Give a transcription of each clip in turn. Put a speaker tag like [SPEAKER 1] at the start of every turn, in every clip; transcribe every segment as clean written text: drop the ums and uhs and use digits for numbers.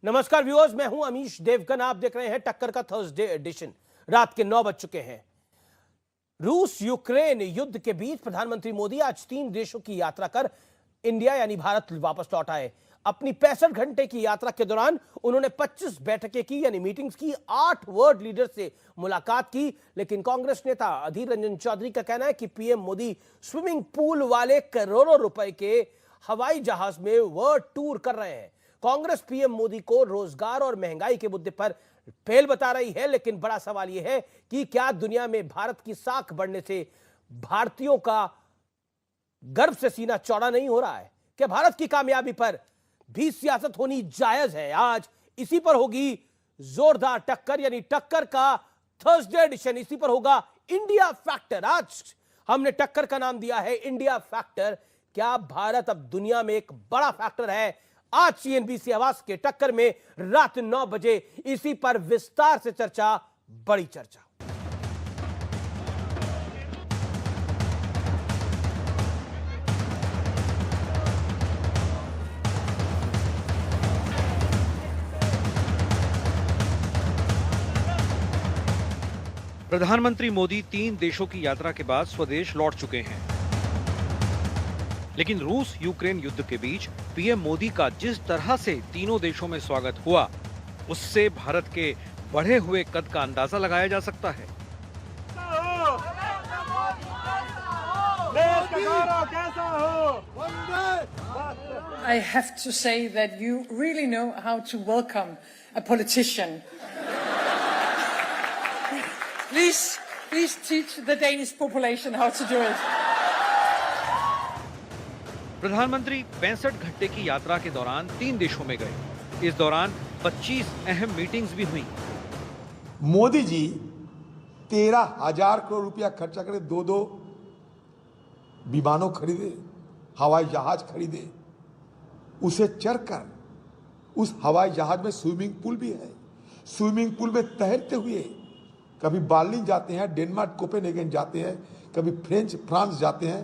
[SPEAKER 1] नमस्कार व्यूअर्स, मैं हूं अमीश देवगन। आप देख रहे हैं टक्कर का थर्सडे एडिशन। रात के 9 बज चुके हैं। रूस यूक्रेन युद्ध के बीच प्रधानमंत्री मोदी आज 3 देशों की यात्रा कर इंडिया यानी भारत वापस लौट आए। अपनी 65 घंटे की यात्रा के दौरान उन्होंने 25 बैठकें की यानी मीटिंग्स की, 8 वर्ल्ड लीडर से मुलाकात की। लेकिन कांग्रेस नेता अधीर रंजन चौधरी का कहना है कि पीएम मोदी स्विमिंग पूल वाले करोड़ों रुपए के हवाई जहाज में वर्ल्ड टूर कर रहे हैं। कांग्रेस पीएम मोदी को रोजगार और महंगाई के मुद्दे पर फेल बता रही है, लेकिन बड़ा सवाल यह है कि क्या दुनिया में भारत की साख बढ़ने से भारतीयों का गर्व से सीना चौड़ा नहीं हो रहा है? क्या भारत की कामयाबी पर भी सियासत होनी जायज है? आज इसी पर होगी जोरदार टक्कर, यानी टक्कर का थर्सडे एडिशन। इसी पर होगा इंडिया फैक्टर। आज हमने टक्कर का नाम दिया है इंडिया फैक्टर। क्या भारत अब दुनिया में एक बड़ा फैक्टर है? आज सीएनबीसी आवाज के टक्कर में रात 9 बजे इसी पर विस्तार से चर्चा, बड़ी चर्चा।
[SPEAKER 2] प्रधानमंत्री मोदी 3 देशों की यात्रा के बाद स्वदेश लौट चुके हैं, लेकिन रूस यूक्रेन युद्ध के बीच पीएम मोदी का जिस तरह से तीनों देशों में स्वागत हुआ, उससे भारत के बढ़े हुए कद का अंदाजा लगाया जा सकता है।
[SPEAKER 3] I have to say that you really know how to welcome a politician. Please teach the Danish population how to do it.
[SPEAKER 2] प्रधानमंत्री 65 घंटे की यात्रा के दौरान 3 देशों में गए। इस दौरान 25 अहम मीटिंग्स भी हुई।
[SPEAKER 4] मोदी जी 13,000 करोड़ रुपया खर्चा करे, 2 विमानों खरीदे, हवाई जहाज खरीदे, उसे चढ़कर उस हवाई जहाज में स्विमिंग पूल भी है। स्विमिंग पूल में तैरते हुए कभी बर्लिन जाते हैं, डेनमार्क कोपेनहेगन जाते हैं, कभी फ्रांस जाते हैं।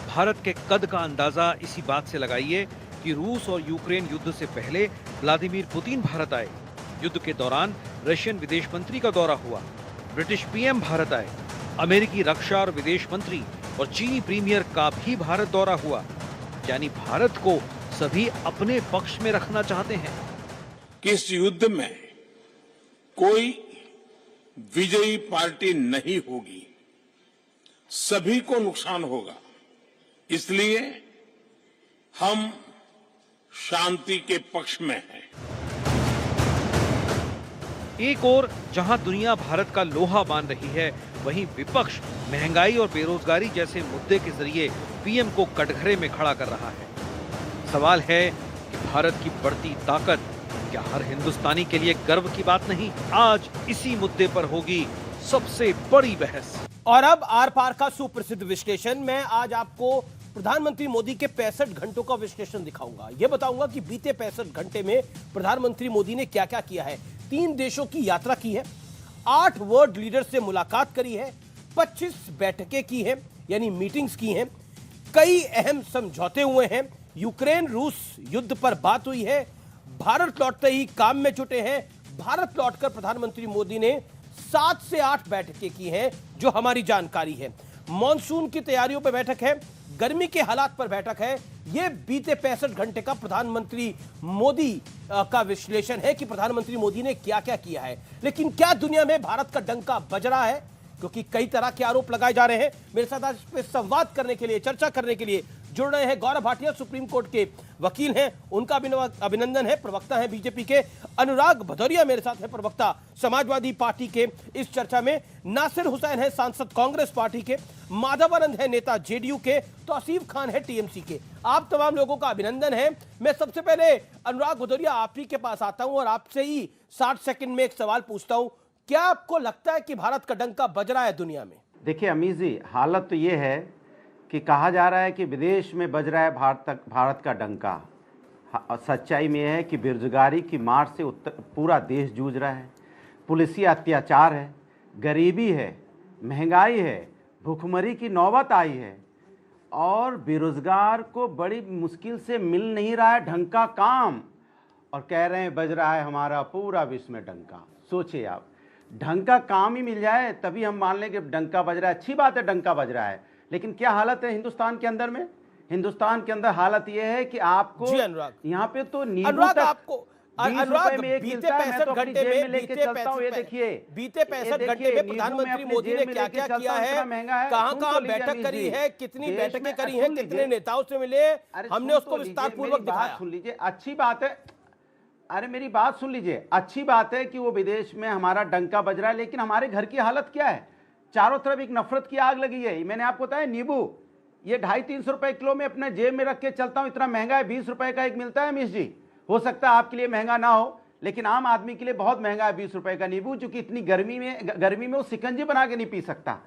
[SPEAKER 2] भारत के कद का अंदाजा इसी बात से लगाइए कि रूस और यूक्रेन युद्ध से पहले व्लादिमीर पुतिन भारत आए। युद्ध के दौरान रशियन विदेश मंत्री का दौरा हुआ। ब्रिटिश पीएम भारत आए। अमेरिकी रक्षा और विदेश मंत्री और चीनी प्रीमियर का भी भारत दौरा हुआ। यानी भारत को सभी अपने पक्ष में रखना चाहते हैं।
[SPEAKER 5] किस युद्ध में कोई विजयी पार्टी नहीं होगी, सभी को नुकसान होगा। इसलिए हम शांति के पक्ष में हैं।
[SPEAKER 2] एक ओर जहां दुनिया भारत का लोहा मान रही है, वहीं विपक्ष महंगाई और बेरोजगारी जैसे मुद्दे के जरिए पीएम को कटघरे में खड़ा कर रहा है। सवाल है कि भारत की बढ़ती ताकत क्या हर हिंदुस्तानी के लिए गर्व की बात नहीं? आज इसी मुद्दे पर होगी सबसे बड़ी बहस।
[SPEAKER 1] और अब आर पार का सुप्रसिद्ध विश्लेषण। मैं आज आपको प्रधानमंत्री मोदी के 65 घंटों का विश्लेषण दिखाऊंगा। यह बताऊंगा कि बीते 65 घंटे में प्रधानमंत्री मोदी ने क्या क्या किया है। 3 देशों की यात्रा की है, 8 वर्ल्ड लीडर से मुलाकात करी है, 25 बैठकें की हैं यानी मीटिंग्स की हैं, कई अहम समझौते हुए हैं, यूक्रेन रूस युद्ध पर बात हुई है, भारत लौटते ही काम में जुटे हैं। भारत लौटकर प्रधानमंत्री मोदी ने 7 से 8 बैठकें की हैं जो हमारी जानकारी है। मॉनसून की तैयारियों पर बैठक है, गर्मी के हालात पर बैठक है। यह बीते 65 घंटे का प्रधानमंत्री मोदी का विश्लेषण है कि प्रधानमंत्री मोदी ने क्या क्या किया है। लेकिन क्या दुनिया में भारत का डंका बज रहा है? क्योंकि कई तरह के आरोप लगाए जा रहे हैं। मेरे साथ आज इस पे संवाद करने के लिए, चर्चा करने के लिए जुड़ रहे हैं गौरव भाटिया, सुप्रीम कोर्ट के वकील हैं, उनका अभिनंदन है। प्रवक्ता है बीजेपी के अनुराग भदौरिया मेरे साथ है, प्रवक्ता समाजवादी पार्टी के। इस चर्चा में नासिर हुसैन है, सांसद कांग्रेस पार्टी के, माधवानंद है, नेता जेडीयू के, तौसीफ खान है टीएमसी के। आप तमाम लोगों का अभिनंदन है। मैं सबसे पहले अनुराग भदौरिया आप ही के पास आता हूं और आपसे ही 60 सेकंड में एक सवाल पूछता हूं। क्या आपको लगता है कि भारत का डंका बज रहा है दुनिया में?
[SPEAKER 6] देखिए अमीश जी, हालत तो ये है कि कहा जा रहा है कि विदेश में बज रहा है भारत का डंका। सच्चाई में यह है कि बेरोजगारी की मार से पूरा देश जूझ रहा है। पुलिसी अत्याचार है, गरीबी है, महंगाई है, भूखमरी की नौबत आई है और बेरोजगार को बड़ी मुश्किल से मिल नहीं रहा है ढंग का काम, और कह रहे हैं बज रहा है हमारा पूरा विश्व में डंका। सोचिए आप, ढंग का काम ही मिल जाए तभी हम मान लें कि डंका बज रहा है। अच्छी बात है डंका बज रहा है, लेकिन क्या हालत है हिंदुस्तान के अंदर में? हिंदुस्तान के अंदर हालत यह है कि आपको
[SPEAKER 1] जी अनुराग,
[SPEAKER 6] यहाँ पे तो नींबू
[SPEAKER 1] अनुराग
[SPEAKER 6] तक
[SPEAKER 1] आपको
[SPEAKER 6] 20 रुपए में एक मिलता है। मैं तो अपनी जेब में लेके चलता हूँ। ये देखिए,
[SPEAKER 1] बीते 65 घंटे में प्रधानमंत्री मोदी ने क्या क्या किया है, कहां कहां बैठक करी है, कितनी बैठकें करी हैं, कितने नेताओं से मिले, हमने उसको विस्तार पूर्वक दिखाया।
[SPEAKER 6] सुन लीजिए, अच्छी बात है। अरे मेरी बात सुन लीजिए, अच्छी बात है कि वो विदेश में हमारा डंका बज रहा है, लेकिन हमारे घर की हालत क्या है? चारों तरफ एक नफरत की आग लगी है। मैंने आपको बताया नींबू ये 250-300 रुपए किलो में अपने जेब में रख के चलता हूं, इतना महंगा है। 20 रुपए का एक मिलता है मिस जी। हो सकता है आपके लिए महंगा ना हो, लेकिन आम आदमी के लिए बहुत महंगा है 20 रुपए का नींबू, क्योंकि इतनी गर्मी में वो शिकंजी बना के नहीं पी सकता।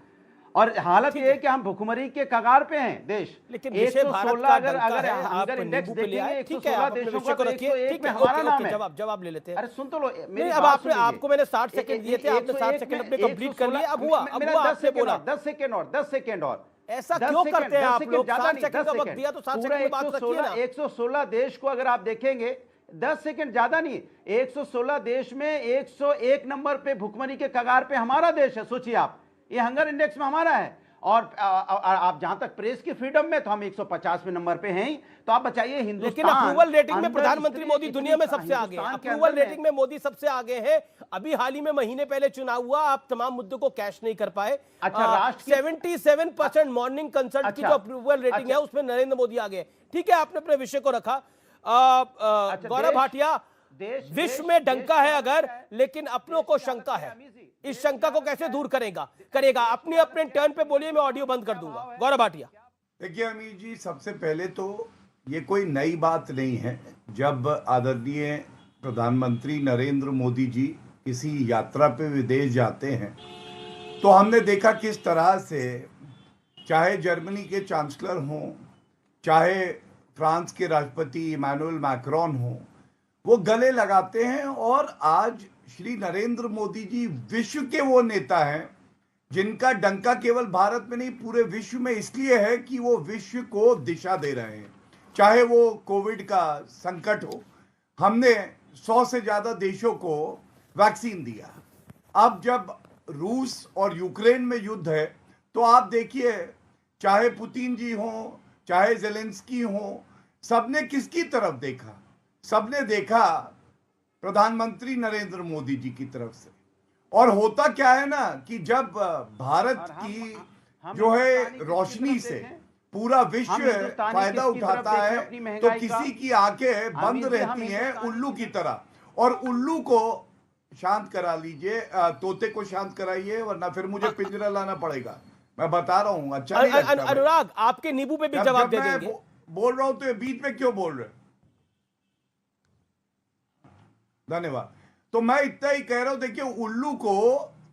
[SPEAKER 6] और हालत ये है कि हम भुखमरी के कगार पे हैं देश।
[SPEAKER 1] लेकिन
[SPEAKER 6] 116 अगर हंगर इंडेक्स देखेंगे 116 देशों का, तो 101 में हमारा नाम है।
[SPEAKER 1] जवाब ले लेते हैं।
[SPEAKER 6] अरे सुन तो लो मेरी
[SPEAKER 1] अब
[SPEAKER 6] बात सुन
[SPEAKER 1] आपको मैंने 60 सेकंड दिए थे, आपने 60 सेकंड अपने कंप्लीट कर लिए। अब हुआ आपसे बोला
[SPEAKER 6] 10 सेकंड और
[SPEAKER 1] ऐसा क्यों करते हैं आप लोग? 60 सेकंड का वक्त दिया तो 60 सेकंड में बात रखिए ना।
[SPEAKER 6] 116 देश को अगर आप देखेंगे, 10 सेकंड ज्यादा नहीं, 116 देश में 101 नंबर पे भुखमरी के कगार पे हमारा देश है। सोचिए आप, ये हंगर इंडेक्स में हमारा है। और आप जहां तक प्रेस की फ्रीडम में, तो हम 150वें नंबर पे हैं। तो आप बताइए हिंदुस्तान,
[SPEAKER 1] लेकिन अप्रूवल रेटिंग में प्रधानमंत्री मोदी दुनिया में सबसे आगे हैं। अप्रूवल रेटिंग में मोदी सबसे आगे है। अभी हाल ही में महीने पहले चुनाव हुआ, आप तमाम मुद्दों को कैश नहीं कर पाए।
[SPEAKER 6] अच्छा, राष्ट्र
[SPEAKER 1] 77% मॉर्निंग कंसल्ट की जो अप्रूवल रेटिंग है उसमें नरेंद्र मोदी आगे। ठीक है, आपने अपने विषय को रखा। गौरव भाटिया, विश्व में डंका है अगर, लेकिन अपनों को शंका है, इस शंका को कैसे दूर करेगा? अपने अपने टर्न पे बोलिए, मैं ऑडियो बंद कर दूंगा। गौरव भाटिया।
[SPEAKER 7] देखिए अमीर जी, सबसे पहले तो ये कोई नई बात नहीं है। जब आदरणीय प्रधानमंत्री नरेंद्र मोदी जी किसी यात्रा पे विदेश जाते हैं, तो हमने देखा किस तरह से चाहे जर्मनी के चांसलर हों, चाहे फ्रांस के राष्ट्रपति इमैनुअल मैक्रोन हों, वो गले लगाते हैं। और आज श्री नरेंद्र मोदी जी विश्व के वो नेता हैं जिनका डंका केवल भारत में नहीं पूरे विश्व में इसलिए है कि वो विश्व को दिशा दे रहे हैं। चाहे वो कोविड का संकट हो, हमने 100 से ज्यादा देशों को वैक्सीन दिया। अब जब रूस और यूक्रेन में युद्ध है, तो आप देखिए, चाहे पुतिन जी हों, चाहे जेलेंस्की हों, सबने किसकी तरफ देखा? सबने देखा प्रधानमंत्री नरेंद्र मोदी जी की तरफ से। और होता क्या है ना कि जब भारत की जो है रोशनी से पूरा विश्व फायदा उठाता है, तो किसी की आंखें बंद रहती हैं उल्लू की तरह। और उल्लू को शांत करा लीजिए, तोते को शांत कराइए, वरना फिर मुझे पिंजरा लाना पड़ेगा। मैं बता रहा हूं, अच्छा नहीं लगता।
[SPEAKER 1] अनुराग, आपके नींबू पे भी जवाब दे देंगे।
[SPEAKER 7] बोल रहा हूं तो ये बीच में क्यों बोल रहे? धन्यवाद। तो मैं इतना ही कह रहा हूं, देखिए उल्लू को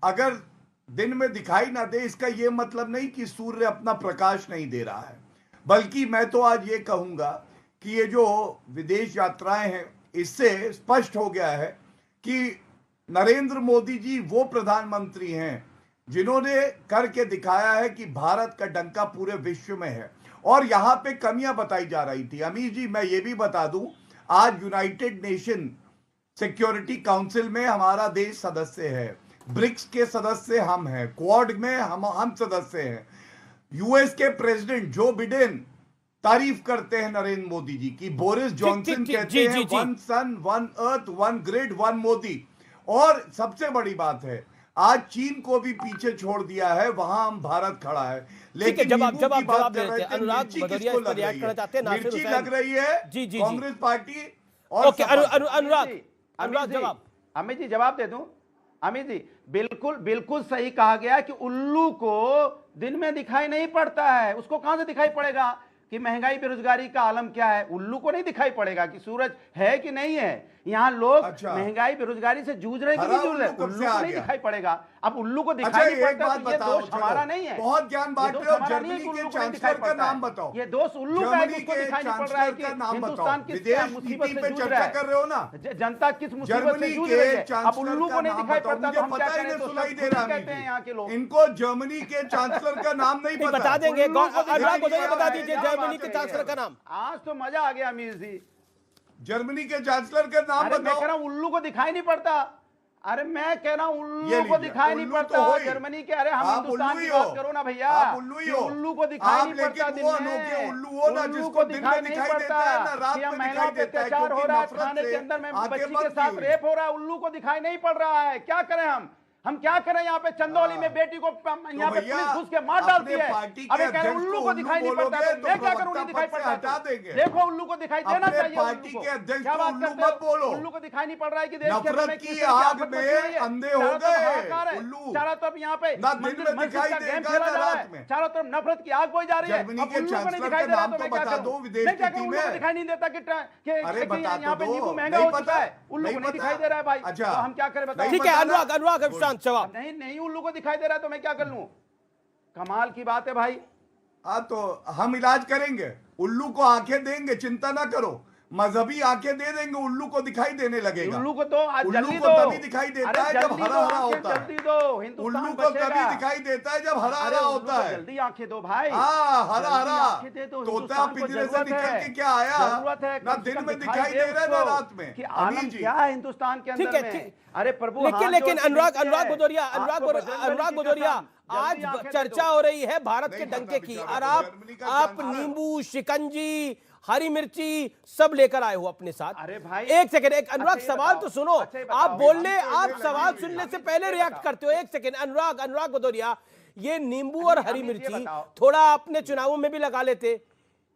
[SPEAKER 7] अगर दिन में दिखाई ना दे, इसका यह मतलब नहीं कि सूर्य अपना प्रकाश नहीं दे रहा है। बल्कि मैं तो आज ये कहूंगा कि ये जो विदेश यात्राएं हैं, इससे स्पष्ट हो गया है कि नरेंद्र मोदी जी वो प्रधानमंत्री हैं जिन्होंने करके दिखाया है कि भारत का डंका पूरे विश्व में है। और यहां पे कमियां बताई जा रही थी। अमीर जी, मैं ये भी बता दूं, आज यूनाइटेड नेशन सिक्योरिटी काउंसिल में हमारा देश सदस्य है, ब्रिक्स के सदस्य हम हैं, क्वाड में हम सदस्य हैं। यूएस के प्रेसिडेंट जो बिडेन तारीफ करते हैं नरेंद्र मोदी जी की, बोरिस जॉनसन कहते हैं one sun one earth one grid one Modi. और सबसे बड़ी बात है, आज चीन को भी पीछे छोड़ दिया है, वहां हम भारत खड़ा है। लेकिन
[SPEAKER 1] जवाब ले लेते हैं। अनुराग भदौरिया इस पर रिएक्ट करना चाहते हैं।
[SPEAKER 7] मिर्ची लग रही है कांग्रेस पार्टी और
[SPEAKER 1] ओके, अनुराग जवाब।
[SPEAKER 6] अमित जी जवाब दे दूं। अमित जी, बिल्कुल सही कहा गया कि उल्लू को दिन में दिखाई नहीं पड़ता है। उसको कहां से दिखाई पड़ेगा कि महंगाई बेरोजगारी का आलम क्या है? उल्लू को नहीं दिखाई पड़ेगा कि सूरज है कि नहीं है। यहाँ लोग महंगाई बेरोजगारी से जूझ रहे कि नहीं जूझ रहे, उल्लू को नहीं दिखाई पड़ेगा। अब उल्लू को
[SPEAKER 7] अच्छा,
[SPEAKER 6] दिखाई नहीं
[SPEAKER 7] एक
[SPEAKER 6] पड़ता
[SPEAKER 7] बात
[SPEAKER 6] तो ये
[SPEAKER 7] बताओ,
[SPEAKER 6] दोष हमारा
[SPEAKER 7] चलो,
[SPEAKER 6] नहीं है।
[SPEAKER 7] बहुत ज्ञान बांट
[SPEAKER 6] ये दोष
[SPEAKER 7] रहे हो।
[SPEAKER 6] हमारा नहीं है
[SPEAKER 7] जर्मनी
[SPEAKER 6] कि
[SPEAKER 7] के
[SPEAKER 6] उल्लू को नहीं दिखाई
[SPEAKER 7] चांसलर का
[SPEAKER 6] पड़ता
[SPEAKER 7] नाम
[SPEAKER 6] है।
[SPEAKER 7] बताओ।
[SPEAKER 6] ये दोष उल्लू का है कि
[SPEAKER 7] जर्मनी
[SPEAKER 6] उसको
[SPEAKER 7] के
[SPEAKER 6] दिखाई नहीं पड़ रहा है कि
[SPEAKER 7] चांसलर का नाम
[SPEAKER 6] हिंदुस्तान
[SPEAKER 7] बताओ।
[SPEAKER 6] किस
[SPEAKER 7] विदेश
[SPEAKER 6] मुसीबत
[SPEAKER 7] नीति
[SPEAKER 6] से
[SPEAKER 7] पे
[SPEAKER 6] जूझ
[SPEAKER 7] चर्चा
[SPEAKER 6] रहा है,
[SPEAKER 7] कर रहे हो ना।
[SPEAKER 6] जनता किस मुसीबत से
[SPEAKER 7] जर्मनी
[SPEAKER 6] जूझ
[SPEAKER 7] के
[SPEAKER 6] रही है। अब
[SPEAKER 7] चांसलर
[SPEAKER 6] उल्लू
[SPEAKER 7] का
[SPEAKER 6] को नहीं
[SPEAKER 7] नाम
[SPEAKER 6] दिखाई
[SPEAKER 7] बताओ।
[SPEAKER 6] पड़ता
[SPEAKER 7] मुझे
[SPEAKER 6] तो हम क्या
[SPEAKER 7] पता ही
[SPEAKER 6] करें,
[SPEAKER 7] नहीं
[SPEAKER 6] तो
[SPEAKER 7] सुनाई
[SPEAKER 6] सब
[SPEAKER 7] दे रहा
[SPEAKER 6] कहते हैं यहाँ के लोग।
[SPEAKER 7] इनको जर्मनी के चांसलर का नाम नहीं
[SPEAKER 1] नहीं
[SPEAKER 7] पता।
[SPEAKER 1] बता देंगे।
[SPEAKER 6] उल्लू को दिखाई
[SPEAKER 1] अनुराग
[SPEAKER 6] नहीं
[SPEAKER 1] भदौरिया
[SPEAKER 6] पड़
[SPEAKER 1] बता
[SPEAKER 6] रहा है,
[SPEAKER 1] दीजिए
[SPEAKER 6] क्या
[SPEAKER 1] जर्मनी
[SPEAKER 6] बात
[SPEAKER 1] के
[SPEAKER 6] है
[SPEAKER 1] चांसलर का
[SPEAKER 6] ये?
[SPEAKER 1] नाम।
[SPEAKER 6] आज तो मजा आ गया अमीर जी।
[SPEAKER 7] जर्मनी के चांसलर का नाम
[SPEAKER 6] अरे मैं
[SPEAKER 7] बताओ।
[SPEAKER 6] कह रहा हूं उल्लू को दिखाई नहीं पड़ता। अरे मैं कह रहा हूं
[SPEAKER 7] ये
[SPEAKER 6] उल्लू को
[SPEAKER 7] लीजिए,
[SPEAKER 6] दिखाई नहीं
[SPEAKER 7] उल्लू तो
[SPEAKER 6] पड़ता
[SPEAKER 7] हो ही।
[SPEAKER 6] जर्मनी के। अरे हम
[SPEAKER 7] आप
[SPEAKER 6] हिंदुस्तान
[SPEAKER 7] उल्लू
[SPEAKER 6] की
[SPEAKER 7] ही
[SPEAKER 6] बात
[SPEAKER 7] हो।
[SPEAKER 6] करो ना भैया।
[SPEAKER 7] आप उल्लू ही
[SPEAKER 6] कि
[SPEAKER 7] हो।
[SPEAKER 6] उल्लू को दिखाई
[SPEAKER 7] आप
[SPEAKER 6] नहीं पड़ता
[SPEAKER 7] लेकिन
[SPEAKER 6] दिन
[SPEAKER 7] वो
[SPEAKER 6] में।
[SPEAKER 7] अनोखे उल्लू हो ना,
[SPEAKER 6] उल्लू
[SPEAKER 7] जिसको
[SPEAKER 6] को
[SPEAKER 7] दिन
[SPEAKER 6] दिखाई
[SPEAKER 7] में
[SPEAKER 6] नहीं
[SPEAKER 7] दिखाई
[SPEAKER 6] पड़ता
[SPEAKER 7] देता है ना रात
[SPEAKER 6] कि हम
[SPEAKER 7] में
[SPEAKER 6] महिलाओं
[SPEAKER 7] दिखाई
[SPEAKER 6] पे
[SPEAKER 7] देता है,
[SPEAKER 6] अत्याचार हो
[SPEAKER 7] क्योंकि
[SPEAKER 6] रहा है,
[SPEAKER 7] नफरत
[SPEAKER 6] थाने
[SPEAKER 7] से
[SPEAKER 6] के अंदर में
[SPEAKER 7] आंखें
[SPEAKER 6] बच्ची
[SPEAKER 7] बंद
[SPEAKER 6] के
[SPEAKER 7] की
[SPEAKER 6] साथ
[SPEAKER 7] हुई।
[SPEAKER 6] रेप हो रहा है, उल्लू को दिखाई नहीं पड़ रहा है। क्या करें हम क्या करें? यहाँ पे चंदौली में बेटी को यहाँ पे
[SPEAKER 7] भैया,
[SPEAKER 6] पुलिस घुस के मार डालती
[SPEAKER 7] अपने
[SPEAKER 6] है।
[SPEAKER 7] पार्टी के
[SPEAKER 6] अब ये कह रहे
[SPEAKER 7] अध्यक्ष
[SPEAKER 6] उल्लू
[SPEAKER 7] को
[SPEAKER 6] को दिखाई नहीं
[SPEAKER 7] उल्लू
[SPEAKER 6] पड़ता
[SPEAKER 7] बोलोगे
[SPEAKER 6] तो मैं
[SPEAKER 7] तो
[SPEAKER 6] क्या करूं? नहीं
[SPEAKER 7] प्रवक्ता
[SPEAKER 6] दिखाई
[SPEAKER 7] पद से
[SPEAKER 6] पड़ता
[SPEAKER 7] हटा
[SPEAKER 6] तो।
[SPEAKER 7] देंगे।
[SPEAKER 6] देखो उल्लू को दिखाई देना
[SPEAKER 7] अपने
[SPEAKER 6] चाहिए।
[SPEAKER 7] पार्टी
[SPEAKER 6] उल्लू को
[SPEAKER 7] के अध्यक्ष
[SPEAKER 6] क्या
[SPEAKER 7] को
[SPEAKER 6] बात
[SPEAKER 7] उल्लू
[SPEAKER 6] करते हो?
[SPEAKER 7] मत बोलो।
[SPEAKER 6] उल्लू को दिखाई नहीं पड़ रहा है कि देश के अंदर
[SPEAKER 7] नफरत
[SPEAKER 6] में
[SPEAKER 7] की
[SPEAKER 6] किस तरह
[SPEAKER 7] आग
[SPEAKER 6] आफत मची हुई
[SPEAKER 7] में
[SPEAKER 6] है।
[SPEAKER 7] अंधे हो
[SPEAKER 6] चारों तरफ
[SPEAKER 7] गए
[SPEAKER 6] हाहाकार है।
[SPEAKER 7] उल्लू।
[SPEAKER 6] चारों तरफ यहाँ पे
[SPEAKER 7] ना दिन में
[SPEAKER 6] मस्जिद
[SPEAKER 7] दिखाई
[SPEAKER 6] का गेम
[SPEAKER 7] देगा,
[SPEAKER 6] खेला
[SPEAKER 7] ना
[SPEAKER 6] जा रहा
[SPEAKER 7] रात
[SPEAKER 6] है।
[SPEAKER 7] में।
[SPEAKER 6] चारों तरफ नफरत की आग बोई जा रही है।
[SPEAKER 7] जर्मनी
[SPEAKER 6] अब
[SPEAKER 7] के
[SPEAKER 6] उल्लू को नहीं
[SPEAKER 7] चांसलर
[SPEAKER 6] दिखाई
[SPEAKER 7] का
[SPEAKER 6] दे रहा
[SPEAKER 7] नाम
[SPEAKER 6] तो
[SPEAKER 7] तो
[SPEAKER 6] मैं क्या
[SPEAKER 7] बता
[SPEAKER 6] करूं?
[SPEAKER 7] दो विदेश
[SPEAKER 6] मैं क्या
[SPEAKER 7] नीति
[SPEAKER 6] करूं? उल्लू को
[SPEAKER 7] में।
[SPEAKER 6] दिखाई नहीं देता
[SPEAKER 7] अरे बता तो
[SPEAKER 6] यहाँ पे
[SPEAKER 7] दो।
[SPEAKER 6] नींबू महंगा
[SPEAKER 7] नहीं
[SPEAKER 6] हो चुका
[SPEAKER 7] पता?
[SPEAKER 6] है। उल्लू को
[SPEAKER 7] नहीं
[SPEAKER 6] नहीं
[SPEAKER 7] पता?
[SPEAKER 6] दिखाई दे रहा है भाई।
[SPEAKER 7] अच्छा।
[SPEAKER 6] तो हम क्या करें बताइए?
[SPEAKER 1] ठीक है,
[SPEAKER 7] बताना?
[SPEAKER 1] अनुराग अनुराग शांत जवाब।
[SPEAKER 6] नहीं उल्लू को दिखाई दे रहा है तो मैं क्या कर लूं? कमाल की बात है भाई।
[SPEAKER 7] तो हम इलाज करेंगे, उल्लू को आंखें देंगे, चिंता ना करो। मजहबी आंखें दे देंगे, उल्लू को दिखाई देने लगेगा।
[SPEAKER 6] उल्लू को तो आज
[SPEAKER 7] उल्लू
[SPEAKER 6] जल्दी
[SPEAKER 7] को
[SPEAKER 6] दो।
[SPEAKER 7] तभी दिखाई देता
[SPEAKER 6] अरे
[SPEAKER 7] है जब
[SPEAKER 6] जल्दी
[SPEAKER 7] हरा
[SPEAKER 6] दो,
[SPEAKER 7] हरा
[SPEAKER 6] आंखें
[SPEAKER 7] होता है।
[SPEAKER 6] जल्दी दो, हिंदुस्तान
[SPEAKER 7] उल्लू को
[SPEAKER 6] बचेगा।
[SPEAKER 7] तभी दिखाई देता है जब हरा
[SPEAKER 6] अरे
[SPEAKER 7] हरा
[SPEAKER 6] उल्लू
[SPEAKER 7] होता
[SPEAKER 6] को
[SPEAKER 7] है।
[SPEAKER 6] जल्दी आंखें दो भाई।
[SPEAKER 7] हाँ, हरा
[SPEAKER 6] जल्दी
[SPEAKER 7] हरा
[SPEAKER 6] आंखें दे दो,
[SPEAKER 7] तोता
[SPEAKER 6] हिंदुस्तान को
[SPEAKER 7] पिंजरे से
[SPEAKER 6] जरूरत
[SPEAKER 7] निकल
[SPEAKER 6] है।
[SPEAKER 7] के क्या आया
[SPEAKER 6] जरूरत है,
[SPEAKER 7] ना
[SPEAKER 6] कम से
[SPEAKER 7] दिन
[SPEAKER 6] कम
[SPEAKER 7] में दिखाई दे रहा है ना
[SPEAKER 6] उसको
[SPEAKER 7] रात में।
[SPEAKER 6] कि
[SPEAKER 7] अमीर
[SPEAKER 6] आलम
[SPEAKER 7] जी,
[SPEAKER 6] क्या है हिंदुस्तान के
[SPEAKER 1] ठीक
[SPEAKER 6] अंदर
[SPEAKER 1] है,
[SPEAKER 6] में।
[SPEAKER 1] ठीक।
[SPEAKER 6] अरे प्रभु
[SPEAKER 1] लेकिन
[SPEAKER 6] हाथ
[SPEAKER 1] लेकिन
[SPEAKER 6] जोड़ के
[SPEAKER 1] अनुराग
[SPEAKER 6] विनती
[SPEAKER 1] अनुराग
[SPEAKER 6] है।
[SPEAKER 1] भदौरिया
[SPEAKER 6] आपको
[SPEAKER 1] अनुराग
[SPEAKER 6] बजरंगबली की
[SPEAKER 1] भदौरिया
[SPEAKER 6] कसम,
[SPEAKER 1] आज
[SPEAKER 6] जल्दी आंखें दे
[SPEAKER 1] चर्चा
[SPEAKER 6] दो।
[SPEAKER 1] हो रही है भारत के
[SPEAKER 7] नहीं पता
[SPEAKER 1] डंके की
[SPEAKER 7] बेचारे
[SPEAKER 1] और
[SPEAKER 7] को, जर्मनी का
[SPEAKER 1] आप
[SPEAKER 7] चांसलर।
[SPEAKER 1] नींबू शिकंजी हरी मिर्ची सब लेकर आए हो अपने साथ।
[SPEAKER 6] अरे भाई,
[SPEAKER 1] एक सेकंड, एक अनुराग
[SPEAKER 6] अच्छा ये
[SPEAKER 1] सवाल
[SPEAKER 6] बताओ,
[SPEAKER 1] तो सुनो।
[SPEAKER 6] अच्छा ये बताओ,
[SPEAKER 1] आप बोलने
[SPEAKER 7] हम तो
[SPEAKER 1] आप
[SPEAKER 7] ये
[SPEAKER 1] सवाल
[SPEAKER 7] लगी
[SPEAKER 1] सुनने
[SPEAKER 7] हुई
[SPEAKER 1] से
[SPEAKER 7] है।
[SPEAKER 1] पहले
[SPEAKER 6] ये
[SPEAKER 1] रिएक्ट
[SPEAKER 6] बताओ।
[SPEAKER 1] करते हो। एक सेकंड अनुराग भदौरिया, ये नींबू और हरी
[SPEAKER 6] अमित, ये
[SPEAKER 1] मिर्ची
[SPEAKER 6] बताओ।
[SPEAKER 1] थोड़ा अपने चुनावों में भी लगा लेते,